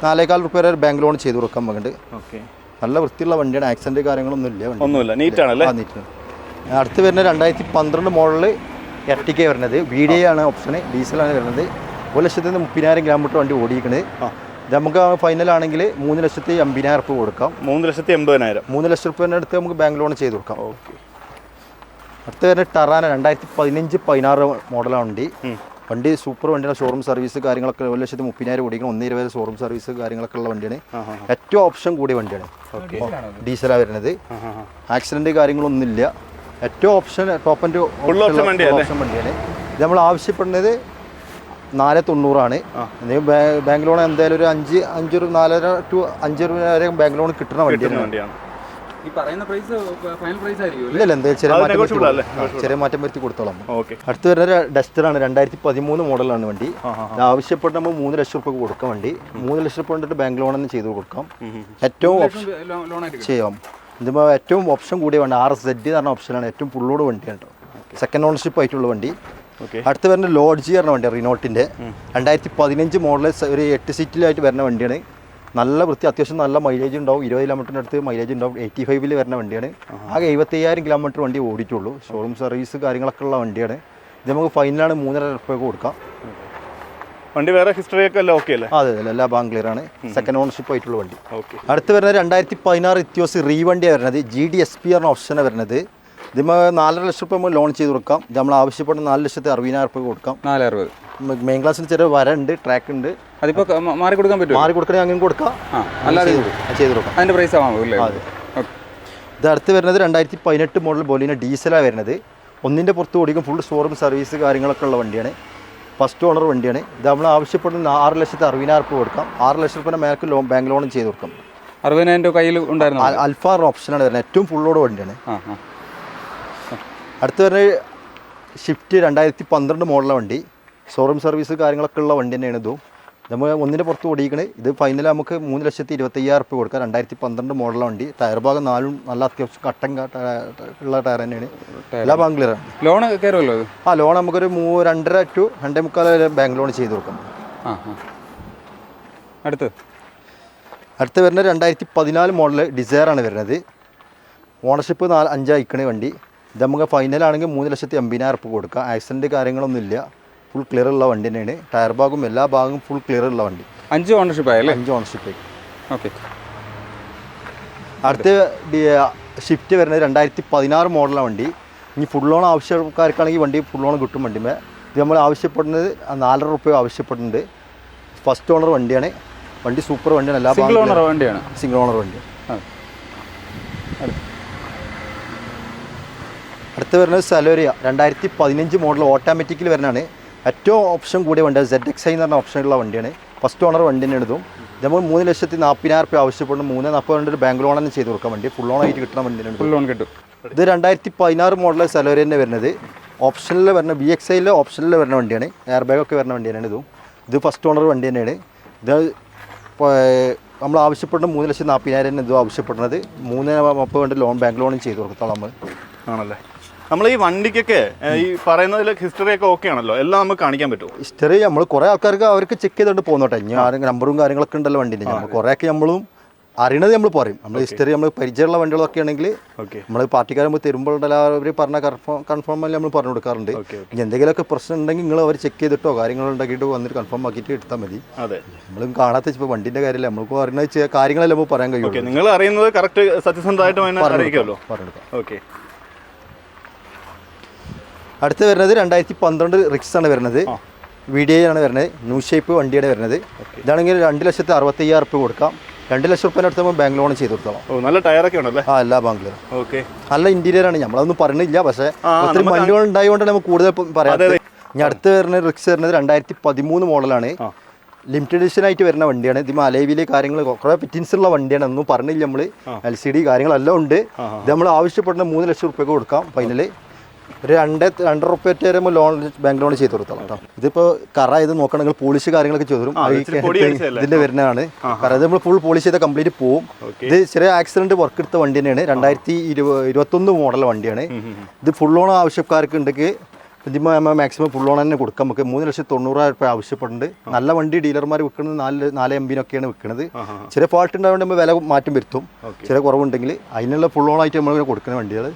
4.25 രൂപ വരെ ബാങ്ക് ലോൺ ചെയ്ത് കൊടുക്കാൻ പറ്റുന്നുണ്ട്. ഓക്കെ. നല്ല വൃത്തിയുള്ള വണ്ടിയാണ്, ആക്സിഡൻറ്റ് കാര്യങ്ങളൊന്നും ഇല്ല. ഒന്നുമില്ല, നീറ്റാണല്ലേ? നീറ്റാണ്. അടുത്ത് വരുന്നത് 2012 മോഡല് എർട്ടിക്ക വരുന്നത്. VDI ആണ് ഓപ്ഷന്, ഡീസലാണ് വരുന്നത്. 1,30,000 കിലോമീറ്റർ വണ്ടി ഓടിക്കുന്നത്. ഇത് നമുക്ക് ഫൈനലാണെങ്കിൽ 3,80,000 രൂപ കൊടുക്കാം. 3,80,000. 3 ലക്ഷം രൂപേൻ്റെ അടുത്ത് നമുക്ക് ബാങ്ക് ലോൺ ചെയ്ത് കൊടുക്കാം. ഓക്കെ. അടുത്ത് വരുന്നത് ടറാന 2015-16 മോഡലാണ് വണ്ടി. വണ്ടി സൂപ്പർ വണ്ടിയാണ്. ഷോറൂം സർവീസ് കാര്യങ്ങളൊക്കെ 1,30,000 ഓടിക്കണം. 1,20,000 ഷോറൂം സർവീസ് കാര്യങ്ങളൊക്കെ ഉള്ള വണ്ടിയാണ്. ഏറ്റവും ഓപ്ഷൻ കൂടിയ വണ്ടിയാണ്. ഡീസലാണ് വരുന്നത്. ആക്സിഡൻറ്റ് കാര്യങ്ങളൊന്നുമില്ല. ഏറ്റവും ഓപ്ഷൻ ടോപ്പ് ആൻഡ് ഓപ്ഷൻ വണ്ടിയാണ്. ഇത് നമ്മൾ ആവശ്യപ്പെടുന്നത് 4,90,000 ബാങ്ക് ലോൺ എന്തായാലും ഒരു 4.5 to 5 രൂപ വരെ ബാങ്ക് ലോൺ കിട്ടുന്ന വണ്ടിയാണ്. ഇല്ല, എന്തായാലും ചെറിയ മാറ്റം വരുത്തി കൊടുത്തോളാം. അടുത്ത് വരുന്ന ഡസ്റ്ററാണ്. 2013 മോഡലാണ് വണ്ടി. ആവശ്യപ്പെട്ട് നമ്മൾ 3 ലക്ഷം രൂപ കൊടുക്കാം. വണ്ടി 3 ലക്ഷം രൂപ കൊണ്ടിട്ട് ബാങ്ക് ലോൺ തന്നെ ചെയ്ത് കൊടുക്കാം. ഏറ്റവും ഓപ്ഷൻ ചെയ്യാം. ഇതിപ്പോൾ ഏറ്റവും ഓപ്ഷൻ കൂടിയ വണ്ടി RZ എന്ന് പറഞ്ഞ ഓപ്ഷനാണ്. ഏറ്റവും ഫുള്ളോട് വണ്ടിയാണ് കേട്ടോ. സെക്കൻഡ് ഓണർഷിപ്പ് ആയിട്ടുള്ള വണ്ടി. അടുത്ത് വരുന്ന ലോഡ്ജി പറഞ്ഞ വണ്ടി റിനോട്ടിൻ്റെ 2015 മോഡൽ ഒരു 8 സീറ്റിലായിട്ട് വരുന്ന വണ്ടിയാണ്. നല്ല വൃത്തി, അത്യാവശ്യം നല്ല മൈലേജ് ഉണ്ടാവും. 20 കിലോമീറ്ററിൻ്റെ അടുത്ത് മൈലേജ് ഉണ്ടാവും. 85 വരുന്ന വണ്ടിയാണ്. ആകെ 75,000 കിലോമീറ്റർ വണ്ടി ഓടിയിട്ടുള്ളൂ. ഷോറൂം സർവീസ് കാര്യങ്ങളൊക്കെ ഉള്ള വണ്ടിയാണ്. ഇത് നമുക്ക് ഫൈനലാണ് 3.5 രൂപ കൊടുക്കാം. വണ്ടി വേറെ ഹിസ്റ്ററി ഒക്കെ എല്ലാം ഓക്കെ അല്ലേ? അതെ, എല്ലാ ബാങ്ക് ക്ലിയർ ആണ്. സെക്കൻഡ് ഓണർഷിപ്പ് ആയിട്ടുള്ള വണ്ടി. അടുത്ത് വരുന്നത് 2016 ഇത്യോസ് റീവണ്ടിയാണ് വരുന്നത്. GDSP പറഞ്ഞ ഓപ്ഷനാണ് വരുന്നത്. ഇതിപ്പോൾ 4.5 ലക്ഷം രൂപ നമ്മൾ ലോൺ ചെയ്ത് കൊടുക്കാം. ഇത് നമ്മൾ ആവശ്യപ്പെടുന്ന 4,60,000 രൂപ കൊടുക്കാം. 460. മെയിൻ ക്ലാസ്സിൽ ചെറിയ വര ഉണ്ട്, ട്രാക്ക് ഉണ്ട്. അതിപ്പോൾ മാറി കൊടുക്കാൻ പറ്റും? മാറി കൊടുക്കണമെങ്കിൽ അങ്ങനെ കൊടുക്കാം, അല്ലാതെ ചെയ്ത് കൊടുക്കാം. അതിൻ്റെ പ്രൈസ് ആവാമല്ലേ? അതെ. ഇത് അടുത്ത് വരുന്നത് 2018 മോഡൽ ബൊലീനോ ഡീസലാണ് വരുന്നത്. ഒന്നിൻ്റെ പുറത്ത് ഓടിക്കും. ഫുൾ ഷോറൂം സർവീസ് കാര്യങ്ങളൊക്കെ ഉള്ള വണ്ടിയാണ്. ഫസ്റ്റ് ഓണർ വണ്ടിയാണ്. ഇത് നമ്മൾ ആവശ്യപ്പെടുന്ന 6,60,000 രൂപ കൊടുക്കാം. 6 ലക്ഷം രൂപ മേലേക്ക് ബാങ്ക് ലോണും ചെയ്ത് കൊടുക്കാം. 60,000 കയ്യിൽ ഉണ്ടായിരുന്നു. അൽഫാർ ഓപ്ഷനാണ് വരുന്നത്. ഏറ്റവും ഫുള്ളോട് വണ്ടിയാണ്. അടുത്ത് വരുന്നത് ഷിഫ്റ്റ് 2012 മോഡലുള്ള വണ്ടി. ഷോറൂം സർവീസ് കാര്യങ്ങളൊക്കെ ഉള്ള വണ്ടി തന്നെയാണ് ഇതും. നമ്മൾ ഒന്നിൻ്റെ പുറത്ത് ഓടിക്കണത്. ഇത് ഫൈനൽ നമുക്ക് 3,25,000 രൂപ കൊടുക്കാം. 2012 മോഡലുള്ള വണ്ടി. ടയർ ഭാഗം 4 നല്ല അത്യാവശ്യം കട്ടൻ ഉള്ള ടയർ തന്നെയാണ്. എല്ലാ ബാങ്ക് ക്ലിയറാണ്. ലോൺ കയറുമല്ലോ? ലോൺ നമുക്കൊരു 2.5 to 2.25 വരെ ബാങ്ക് ലോൺ ചെയ്ത് കൊടുക്കാം. അടുത്ത് വരുന്നത് 2014 മോഡൽ ഡിസയറാണ് വരുന്നത്. ഓണർഷിപ്പ് 5 ആയിക്കണ വണ്ടി. ഇത് നമുക്ക് ഫൈനലാണെങ്കിൽ 3,80,000 രൂപ കൊടുക്കാം. ആക്സിഡൻറ്റ് കാര്യങ്ങളൊന്നും ഇല്ല. ഫുൾ ക്ലിയർ ഉള്ള വണ്ടി തന്നെയാണ്. ടയർ ഭാഗം എല്ലാ ഭാഗവും ഫുൾ ക്ലിയർ ഉള്ള വണ്ടി. 5 ഓണർഷിപ്പ് ആയല്ലേ? 5 ഓണർഷിപ്പ് ആയി. ഓക്കെ. അടുത്ത് ഷിഫ്റ്റ് വരുന്നത് 2016 മോഡലാണ് വണ്ടി. ഇനി ഫുൾ ലോൺ ആവശ്യക്കാർക്കാണെങ്കിൽ വണ്ടി ഫുൾ ലോൺ കിട്ടും. വണ്ടിമേ ഇത് നമ്മൾ ആവശ്യപ്പെടുന്നത് 4.5 രൂപ ആവശ്യപ്പെടുന്നുണ്ട്. ഫസ്റ്റ് ഓണർ വണ്ടിയാണ്. വണ്ടി സൂപ്പർ വണ്ടിയാണ്. എല്ലാ സിംഗിൾ ഓണർ വണ്ടിയാണ്. സിംഗിൾ ഓണർ വണ്ടി. അടുത്ത് വരുന്നത് സലോറിയ 2015 മോഡൽ ഓട്ടോമാറ്റിക്കിൽ വരുന്നതാണ്. ഏറ്റവും ഓപ്ഷൻ കൂടിയ വണ്ടി ZXi എന്ന് പറഞ്ഞ ഓപ്ഷനുള്ള വണ്ടിയാണ്. ഫസ്റ്റ് ഓണർ വണ്ടി തന്നെ എടുത്തും. നമ്മൾ 3,40,000 രൂപ ആവശ്യപ്പെടുന്നു. 3,40,000 ബാങ്ക് ലോൺ തന്നെ ചെയ്ത് കൊടുക്കാൻ വേണ്ടി ഫുൾ ലോൺ ആയിട്ട് കിട്ടുന്ന വണ്ടിയാണ്. ഫുൾ ലോൺ കിട്ടും. ഇത് 2016 മോഡൽ സലോറിയ തന്നെ വരുന്നത്. ഓപ്ഷനിൽ വരുന്ന VXiയിൽ ഓപ്ഷനിൽ വരുന്ന വണ്ടിയാണ്. എയർ ബാഗൊക്കെ വരുന്ന വണ്ടി തന്നെയാണ് ഇതും. ഇത് ഫസ്റ്റ് ഓണർ വണ്ടി തന്നെയാണ്. ഇത് നമ്മൾ ആവശ്യപ്പെടുന്ന 3,40,000 ഇതും ആവശ്യപ്പെടുന്നത്. 3.30 ലോൺ ബാങ്ക് ലോണും ചെയ്ത് കൊടുത്തോളാം നമ്മൾ. ആണല്ലേ? നമ്മൾ ഈ വണ്ടിക്കൊക്കെ ഈ പറയുന്നതിൽ ഹിസ്റ്ററി ഒക്കെ ഓക്കെ ആണല്ലോ? എല്ലാം നമുക്ക് കാണിക്കാൻ പറ്റുമോ? ഹിസ്റ്ററി നമ്മൾ കുറേ ആൾക്കാർക്ക് അവർക്ക് ചെക്ക് ചെയ്തിട്ട് പോകുന്നോട്ടെ. ഇനി ആരും നമ്പറും കാര്യങ്ങളൊക്കെ ഉണ്ടല്ലോ വണ്ടിൻ്റെ. നമ്മൾ കുറേയൊക്കെ നമ്മളും അറിയണത് നമ്മൾ പറയും. നമ്മൾ ഹിസ്റ്ററി നമ്മൾ പരിചയമുള്ള വണ്ടികളൊക്കെ ആണെങ്കിൽ നമ്മൾ പാർട്ടിക്കാർ നമ്മൾ തരുമ്പോഴുണ്ടല്ലോ അവർ പറഞ്ഞ കൺഫേം അല്ലേ നമ്മൾ പറഞ്ഞു കൊടുക്കാറുണ്ട്. ഇനി എന്തെങ്കിലുമൊക്കെ പ്രശ്നം ഉണ്ടെങ്കിൽ നിങ്ങൾ അവർ ചെക്ക് ചെയ്തിട്ടോ കാര്യങ്ങളുണ്ടാക്കിയിട്ട് വന്നിട്ട് കൺഫേം ആക്കിയിട്ട് എടുത്താൽ മതി. അതെ, നമ്മളും കാണാത്ത ഇപ്പോൾ വണ്ടിൻ്റെ കാര്യമല്ല, നമ്മൾക്ക് അറിയുന്ന കാര്യങ്ങളെല്ലാം നമുക്ക് പറയാൻ കഴിയും. നിങ്ങൾ അറിയുന്നത് കറക്റ്റ് സത്യസന്ധമായിട്ട് അറിയിക്കുമല്ലോ. പറഞ്ഞെടുക്കാം. ഓക്കെ. അടുത്ത് വരുന്നത് 2012 റിക്സാണ് വരുന്നത്. VDI ആണ് വരുന്നത്. ന്യൂ ഷേപ്പ് വണ്ടിയാണ് വരുന്നത്. ഇതാണെങ്കിൽ 2,60,000 രൂപ കൊടുക്കാം. 2 ലക്ഷം രൂപ അടുത്ത് ബാങ്ക് ലോൺ ചെയ്ത് കൊടുത്തോളാം. നല്ല ടയറൊക്കെ ഉണ്ടല്ലേ? എല്ലാ ബാങ്കിലും. ഓക്കെ. നല്ല ഇന്റീരിയർ ആണ്. നമ്മളതൊന്നും പറയുന്നില്ല, പക്ഷേ ഒത്തിരി വണ്ടികൾ ഉണ്ടായതുകൊണ്ട് നമുക്ക് കൂടുതൽ പറയാം. ഇനി അടുത്ത് വരുന്ന റിക്സ് വരുന്നത് 2013 മോഡലാണ്. ലിമിറ്റഡ് എഡിഷൻ ആയിട്ട് വരുന്ന വണ്ടിയാണ്. ഇത് അലൈവിലെ കാര്യങ്ങൾ കുറേ ഫിറ്റിൻസ് ഉള്ള വണ്ടിയാണ്. ഒന്നും പറഞ്ഞില്ല നമ്മൾ. LCD കാര്യങ്ങളെല്ലാം ഉണ്ട്. ഇത് നമ്മൾ ആവശ്യപ്പെടുന്ന 3 ലക്ഷം രൂപയ്ക്ക് കൊടുക്കാം ഫൈനല്. ഒരു 2.5 വരെ ലോൺ ബാങ്ക് ലോൺ ചെയ്ത് കൊടുത്തോളാം കേട്ടോ. ഇതിപ്പോൾ കറ ഇത് നോക്കണമെങ്കിൽ പോളിഷ് കാര്യങ്ങളൊക്കെ ചെയ്തു തരും. ഇതിന്റെ വരുന്നതാണ്. കാരണം ഇത് നമ്മൾ ഫുൾ പോളിഷ് ചെയ്ത കംപ്ലീറ്റ് പോവും. ഇത് ചെറിയ ആക്സിഡന്റ് വർക്ക് എടുത്ത വണ്ടി തന്നെയാണ്. 2021 മോഡൽ വണ്ടിയാണ്. ഇത് ഫുൾ ലോൺ ആവശ്യക്കാർക്ക് ഉണ്ടെങ്കിൽ ഇതിപ്പോൾ നമ്മൾ മാക്സിമം ഫുൾ ലോൺ തന്നെ കൊടുക്കാം. നമുക്ക് 3,90,000 രൂപ ആവശ്യപ്പെടുന്നുണ്ട്. നല്ല വണ്ടി ഡീലർമാർ വിൽക്കുന്നത് 4 MB-നൊക്കെയാണ് വിൽക്കുന്നത്. ചെറിയ ഫാൾട്ട് ഉണ്ടായതുകൊണ്ട് നമ്മൾ വില മാറ്റം വരുത്തും. ചെറിയ കുറവുണ്ടെങ്കിൽ അതിനുള്ള ഫുൾ ലോൺ ആയിട്ട് നമ്മൾ കൊടുക്കുന്ന വണ്ടികൾ.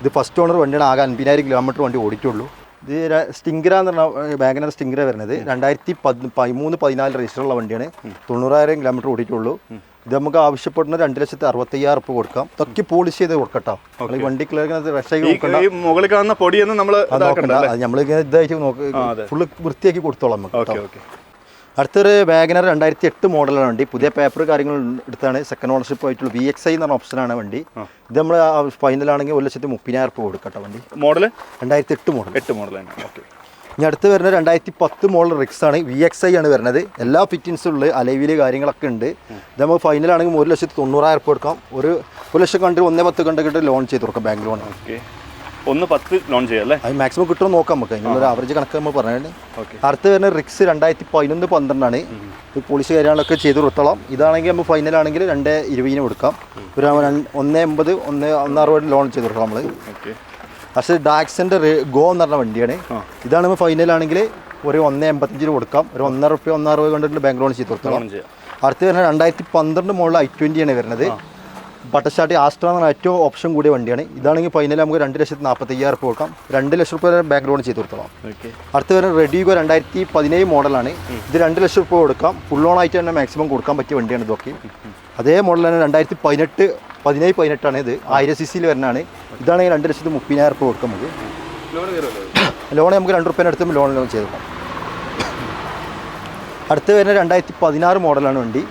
ഇത് ഫസ്റ്റ് ഓണർ വണ്ടിയാണ്. ആകെ 50,000 കിലോമീറ്റർ വണ്ടി ഓടിയിട്ടുള്ളൂ. ഇത് സ്റ്റിംഗ്ര എന്ന് പറഞ്ഞാൽ വാഗനർ സ്റ്റിംഗ്ര വരുന്നത് 2013-14 രജിസ്റ്ററുള്ള വണ്ടിയാണ്. 90,000 കിലോമീറ്റർ ഓടിയിട്ടുള്ളൂ. ഇത് നമുക്ക് ആവശ്യപ്പെടുന്ന 2,60,000 രൂപ കൊടുക്കാം. ഇതൊക്കെ പോളിഷ് ചെയ്ത് കൊടുക്കട്ടോ. ഈ വണ്ടി മുകളിൽ കാണുന്ന പൊടിയൊന്നും നമ്മൾ നമ്മളിങ്ങനെ ഇതായിട്ട് നോക്ക് ഫുള്ള് വൃത്തിയാക്കി കൊടുത്തോളാം നമുക്ക്. അടുത്തൊരു വാഗനർ 2008 മോഡലാണ് വണ്ടി. പുതിയ പേപ്പർ കാര്യങ്ങൾ എടുത്താണ്. സെക്കൻഡ് ഓണർഷിപ്പ് ആയിട്ടുള്ള VXI എന്ന് പറഞ്ഞ ഓപ്ഷനാണ് വണ്ടി. ഇത് നമ്മൾ ഫൈനലാണെങ്കിൽ 1,30,000 രൂപ കൊടുക്കട്ടോ. വണ്ടി മോഡൽ 2008 മോഡൽ. 8 മോഡലാണ്. ഓക്കെ. ഇനി അടുത്ത് വരുന്നത് 2010 മോഡൽ റിക്സ് ആണ്. VXI ആണ് വരുന്നത്. എല്ലാ ഫിറ്റിങ്സും ഉള്ള അലവില് കാര്യങ്ങളൊക്കെ ഉണ്ട്. ഇത് നമുക്ക് ഫൈനലാണെങ്കിൽ 1,90,000 രൂപ കൊടുക്കാം. 1,00,000 കണ്ട് 1.10 കണ്ടിട്ട് ലോൺ ചെയ്ത് കൊടുക്കാം. Bank loan. ഓക്കെ. 1.10 ലോൺ ചെയ്യാം അല്ലേ? അത് മാക്സിമം കിട്ടുമെന്ന് നോക്കാം നമുക്ക്. അതിനുള്ളൊരു ആവറേജ് കണക്ക് നമ്മൾ പറഞ്ഞത്. അടുത്ത് വരുന്ന റിക്സ് 2011-12 ആണ്. ഇത് പോളിഷ് കാര്യങ്ങളൊക്കെ ചെയ്ത് കൊടുത്തോളാം. ഇതാണെങ്കിൽ നമ്മൾ ഫൈനലാണെങ്കിൽ 2.20 കൊടുക്കാം. ഒരു 1.80, 1.60 ലോൺ ചെയ്ത് കൊടുക്കാം നമ്മൾ. ഓക്കെ. പക്ഷേ ഡാക്സിൻ്റെ ഗോ എന്ന് പറഞ്ഞ വണ്ടിയാണ്. ഇതാണ് നമ്മൾ ഫൈനലാണെങ്കിൽ ഒരു 1.85 കൊടുക്കാം. ഒരു 1.5 രൂപ 1.60 കണ്ടിട്ട് ബാങ്ക് ലോൺ ചെയ്ത് കൊടുത്തോളാം. അടുത്ത് വരുന്നത് 2012 മോഡൽ i20 ആണ് വരുന്നത്. ബട്ടർസ്റ്റാർട്ട് ആസ്ട്ര എന്ന് പറഞ്ഞാൽ ഏറ്റവും ഓപ്ഷൻ കൂടിയ വണ്ടിയാണ്. ഇതാണെങ്കിൽ ഫൈനൽ നമുക്ക് 2,40,000 രൂപ കൊടുക്കാം. 2,00,000 രൂപ ബാങ്ക് ലോൺ ചെയ്ത് കൊടുത്തോളാം. അടുത്ത് വരുന്നത് റെഡിഗോ 2017 മോഡലാണ്. ഇത് 2,00,000 രൂപ കൊടുക്കാം. ഫുൾ ലോൺ ആയിട്ട് തന്നെ മാക്സിമം കൊടുക്കാൻ പറ്റിയ വണ്ടിയാണ് ഇതൊക്കെ. അതേ മോഡലാണ് 2018 ആണ്. ഇത് 1000 cc വരുന്നതാണ്. ഇതാണെങ്കിൽ 2,30,000 രൂപ കൊടുക്കാം നമുക്ക്. ലോൺ നമുക്ക് 2 രൂപേൻ്റെ അടുത്ത് ലോൺ ചെയ്ത് കൊടുക്കാം. അടുത്ത് വരുന്നത് 2016 മോഡലാണ് വണ്ടി.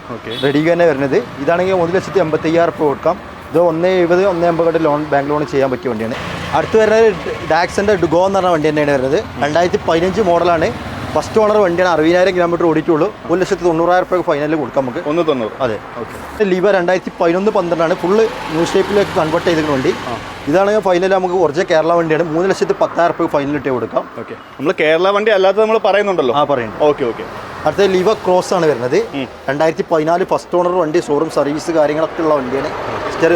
റെഡിഗോ തന്നെ വരുന്നത്. ഇതാണെങ്കിൽ 1,80,000 രൂപ കൊടുക്കാം. ഇത് 1.70, 1.80 ലോൺ ബാങ്ക് ലോൺ ചെയ്യാൻ പറ്റിയ വണ്ടിയാണ്. അടുത്ത് വരുന്നത് ഡാക്സിൻ്റെ ഡുഗോ എന്ന് പറഞ്ഞ വണ്ടി തന്നെയാണ് വരുന്നത്. 2015 മോഡലാണ്. ഫസ്റ്റ് ഓണർ വണ്ടിയാണ്. 60,000 കിലോമീറ്റർ ഓടിയിട്ടുള്ളൂ. 1,90,000 രൂപ ഫൈനലിൽ കൊടുക്കാം നമുക്ക്. 1.90. അതെ. ഓക്കെ. ലിവ 2011-12 ആണ്. ഫുള്ള് ന്യൂ ഷേപ്പിലേക്ക് കൺവേർട്ട് ചെയ്തിരുന്ന വണ്ടി. ഇതാണെങ്കിൽ ഫൈനൽ നമുക്ക് ഒറിജിനൽ കേരള വണ്ടിയാണ്. 3,10,000 രൂപ ഫൈനലിട്ട് കൊടുക്കാം. ഓക്കെ. നമ്മൾ കേരള വണ്ടി അല്ലാതെ നമ്മൾ പറയുന്നുണ്ടല്ലോ. പറയുന്നുണ്ട്. ഓക്കെ. ഓക്കെ. അടുത്ത ലിവ ക്രോസ് ആണ് വരുന്നത്. 2014 ഫസ്റ്റ് ഓണർ വണ്ടി. ഷോറൂം സർവീസ് കാര്യങ്ങളൊക്കെ ഉള്ള വണ്ടിയാണ്.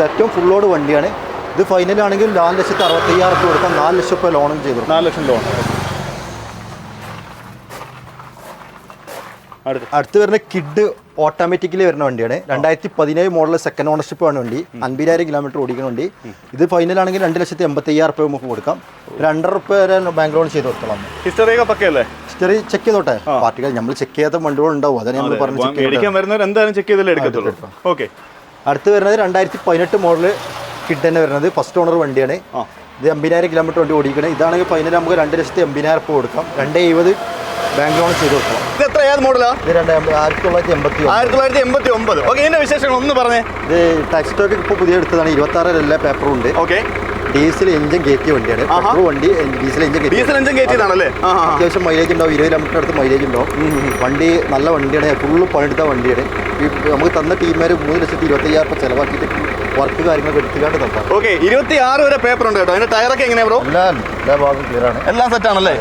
ഏറ്റവും ഫുൾ ലോഡ് വണ്ടിയാണ്. ഇത് ഫൈനലാണെങ്കിൽ 4,60,000 രൂപ കൊടുക്കാം. 4,00,000 രൂപ ലോണും ചെയ്തു. 4,00,000 ലോൺ. അടുത്ത് വരുന്ന കിഡ് ഓട്ടോമാറ്റിക്കലി വരുന്ന വണ്ടിയാണ്. 2017 മോഡൽ സെക്കൻഡ് ഓണർഷിപ്പ് ആണ് വണ്ടി. 50,000 കിലോമീറ്റർ ഓടിക്കുന്ന വണ്ടി. ഇത് ഫൈനലാണെങ്കിൽ 2,80,000 രൂപ നമുക്ക് കൊടുക്കാം. 2.5 രൂപ വരെ ബാങ്ക് ലോൺ ചെയ്ത് കൊടുത്തോളാം. ഹിസ്റ്ററി പക്കല്ലേ? ഹിസ്റ്ററി ചെക്ക് ചെയ്തോട്ടെ. പാർട്ടികൾ നമ്മൾ ചെക്ക് ചെയ്യാത്ത വണ്ടികൾ ഉണ്ടാവും. അതാണ് നമ്മൾ പറഞ്ഞത്. ചെക്ക് ചെയ്തല്ലേ എടുക്കത്തുള്ളൂ. ഓക്കെ. അടുത്ത് വരുന്നത് 2018 മോഡൽ കിഡ് തന്നെ വരുന്നത്. ഫസ്റ്റ് ഓണർ വണ്ടിയാണ്. ഇത് 50,000 കിലോമീറ്റർ വണ്ടി ഓടിക്കണേ. ഇതാണെങ്കിൽ ഫൈനൽ നമുക്ക് 2,80,000 രൂപ കൊടുക്കാം. 2.70 ബാങ്ക് ലോൺ ചെയ്ത് കൊടുക്കാം. ഇത് എത്ര ഏത് മോഡലാ? ഇത് 1989. ഓക്കെ. ഇതിന്റെ വിശേഷങ്ങൾ ഒന്ന് പറഞ്ഞേ. ഇത് ടാക്സി സ്റ്റോക്ക് ഇപ്പോൾ പുതിയ എടുത്തതാണ്. 26 എല്ലാ പേപ്പറും ഉണ്ട്. ഓക്കെ. ഡീസൽ എഞ്ചിൻ കയറ്റിയ വണ്ടിയാണ്. വണ്ടി ഡീസൽ എഞ്ചിൻ കയറ്റിയതാണല്ലേ? അത്യാവശ്യം മൈലേജ് ഉണ്ടാവും. 20 കിലോമീറ്റർ അടുത്ത് മൈലേജ് ഉണ്ടാവും. വണ്ടി നല്ല വണ്ടിയാണ്. ഫുള്ള് പണിയെടുത്ത വണ്ടിയാണ്. നമുക്ക് തന്ന ടീമാർ 3,20,000 രൂപ ചിലവാക്കിയിട്ട് വർക്ക് കാര്യങ്ങളൊക്കെ എടുത്തുകൊണ്ട് തക്കാം. ഓക്കെ. 26 വരെ പേപ്പർ ഉണ്ട് കേട്ടോ. അതിന്റെ ടയറൊക്കെ എങ്ങനെയാ ബ്രോ? എല്ലാ ഭാഗവും ക്ലിയർ ആണ്. എല്ലാം സെറ്റ് ആണല്ലേ?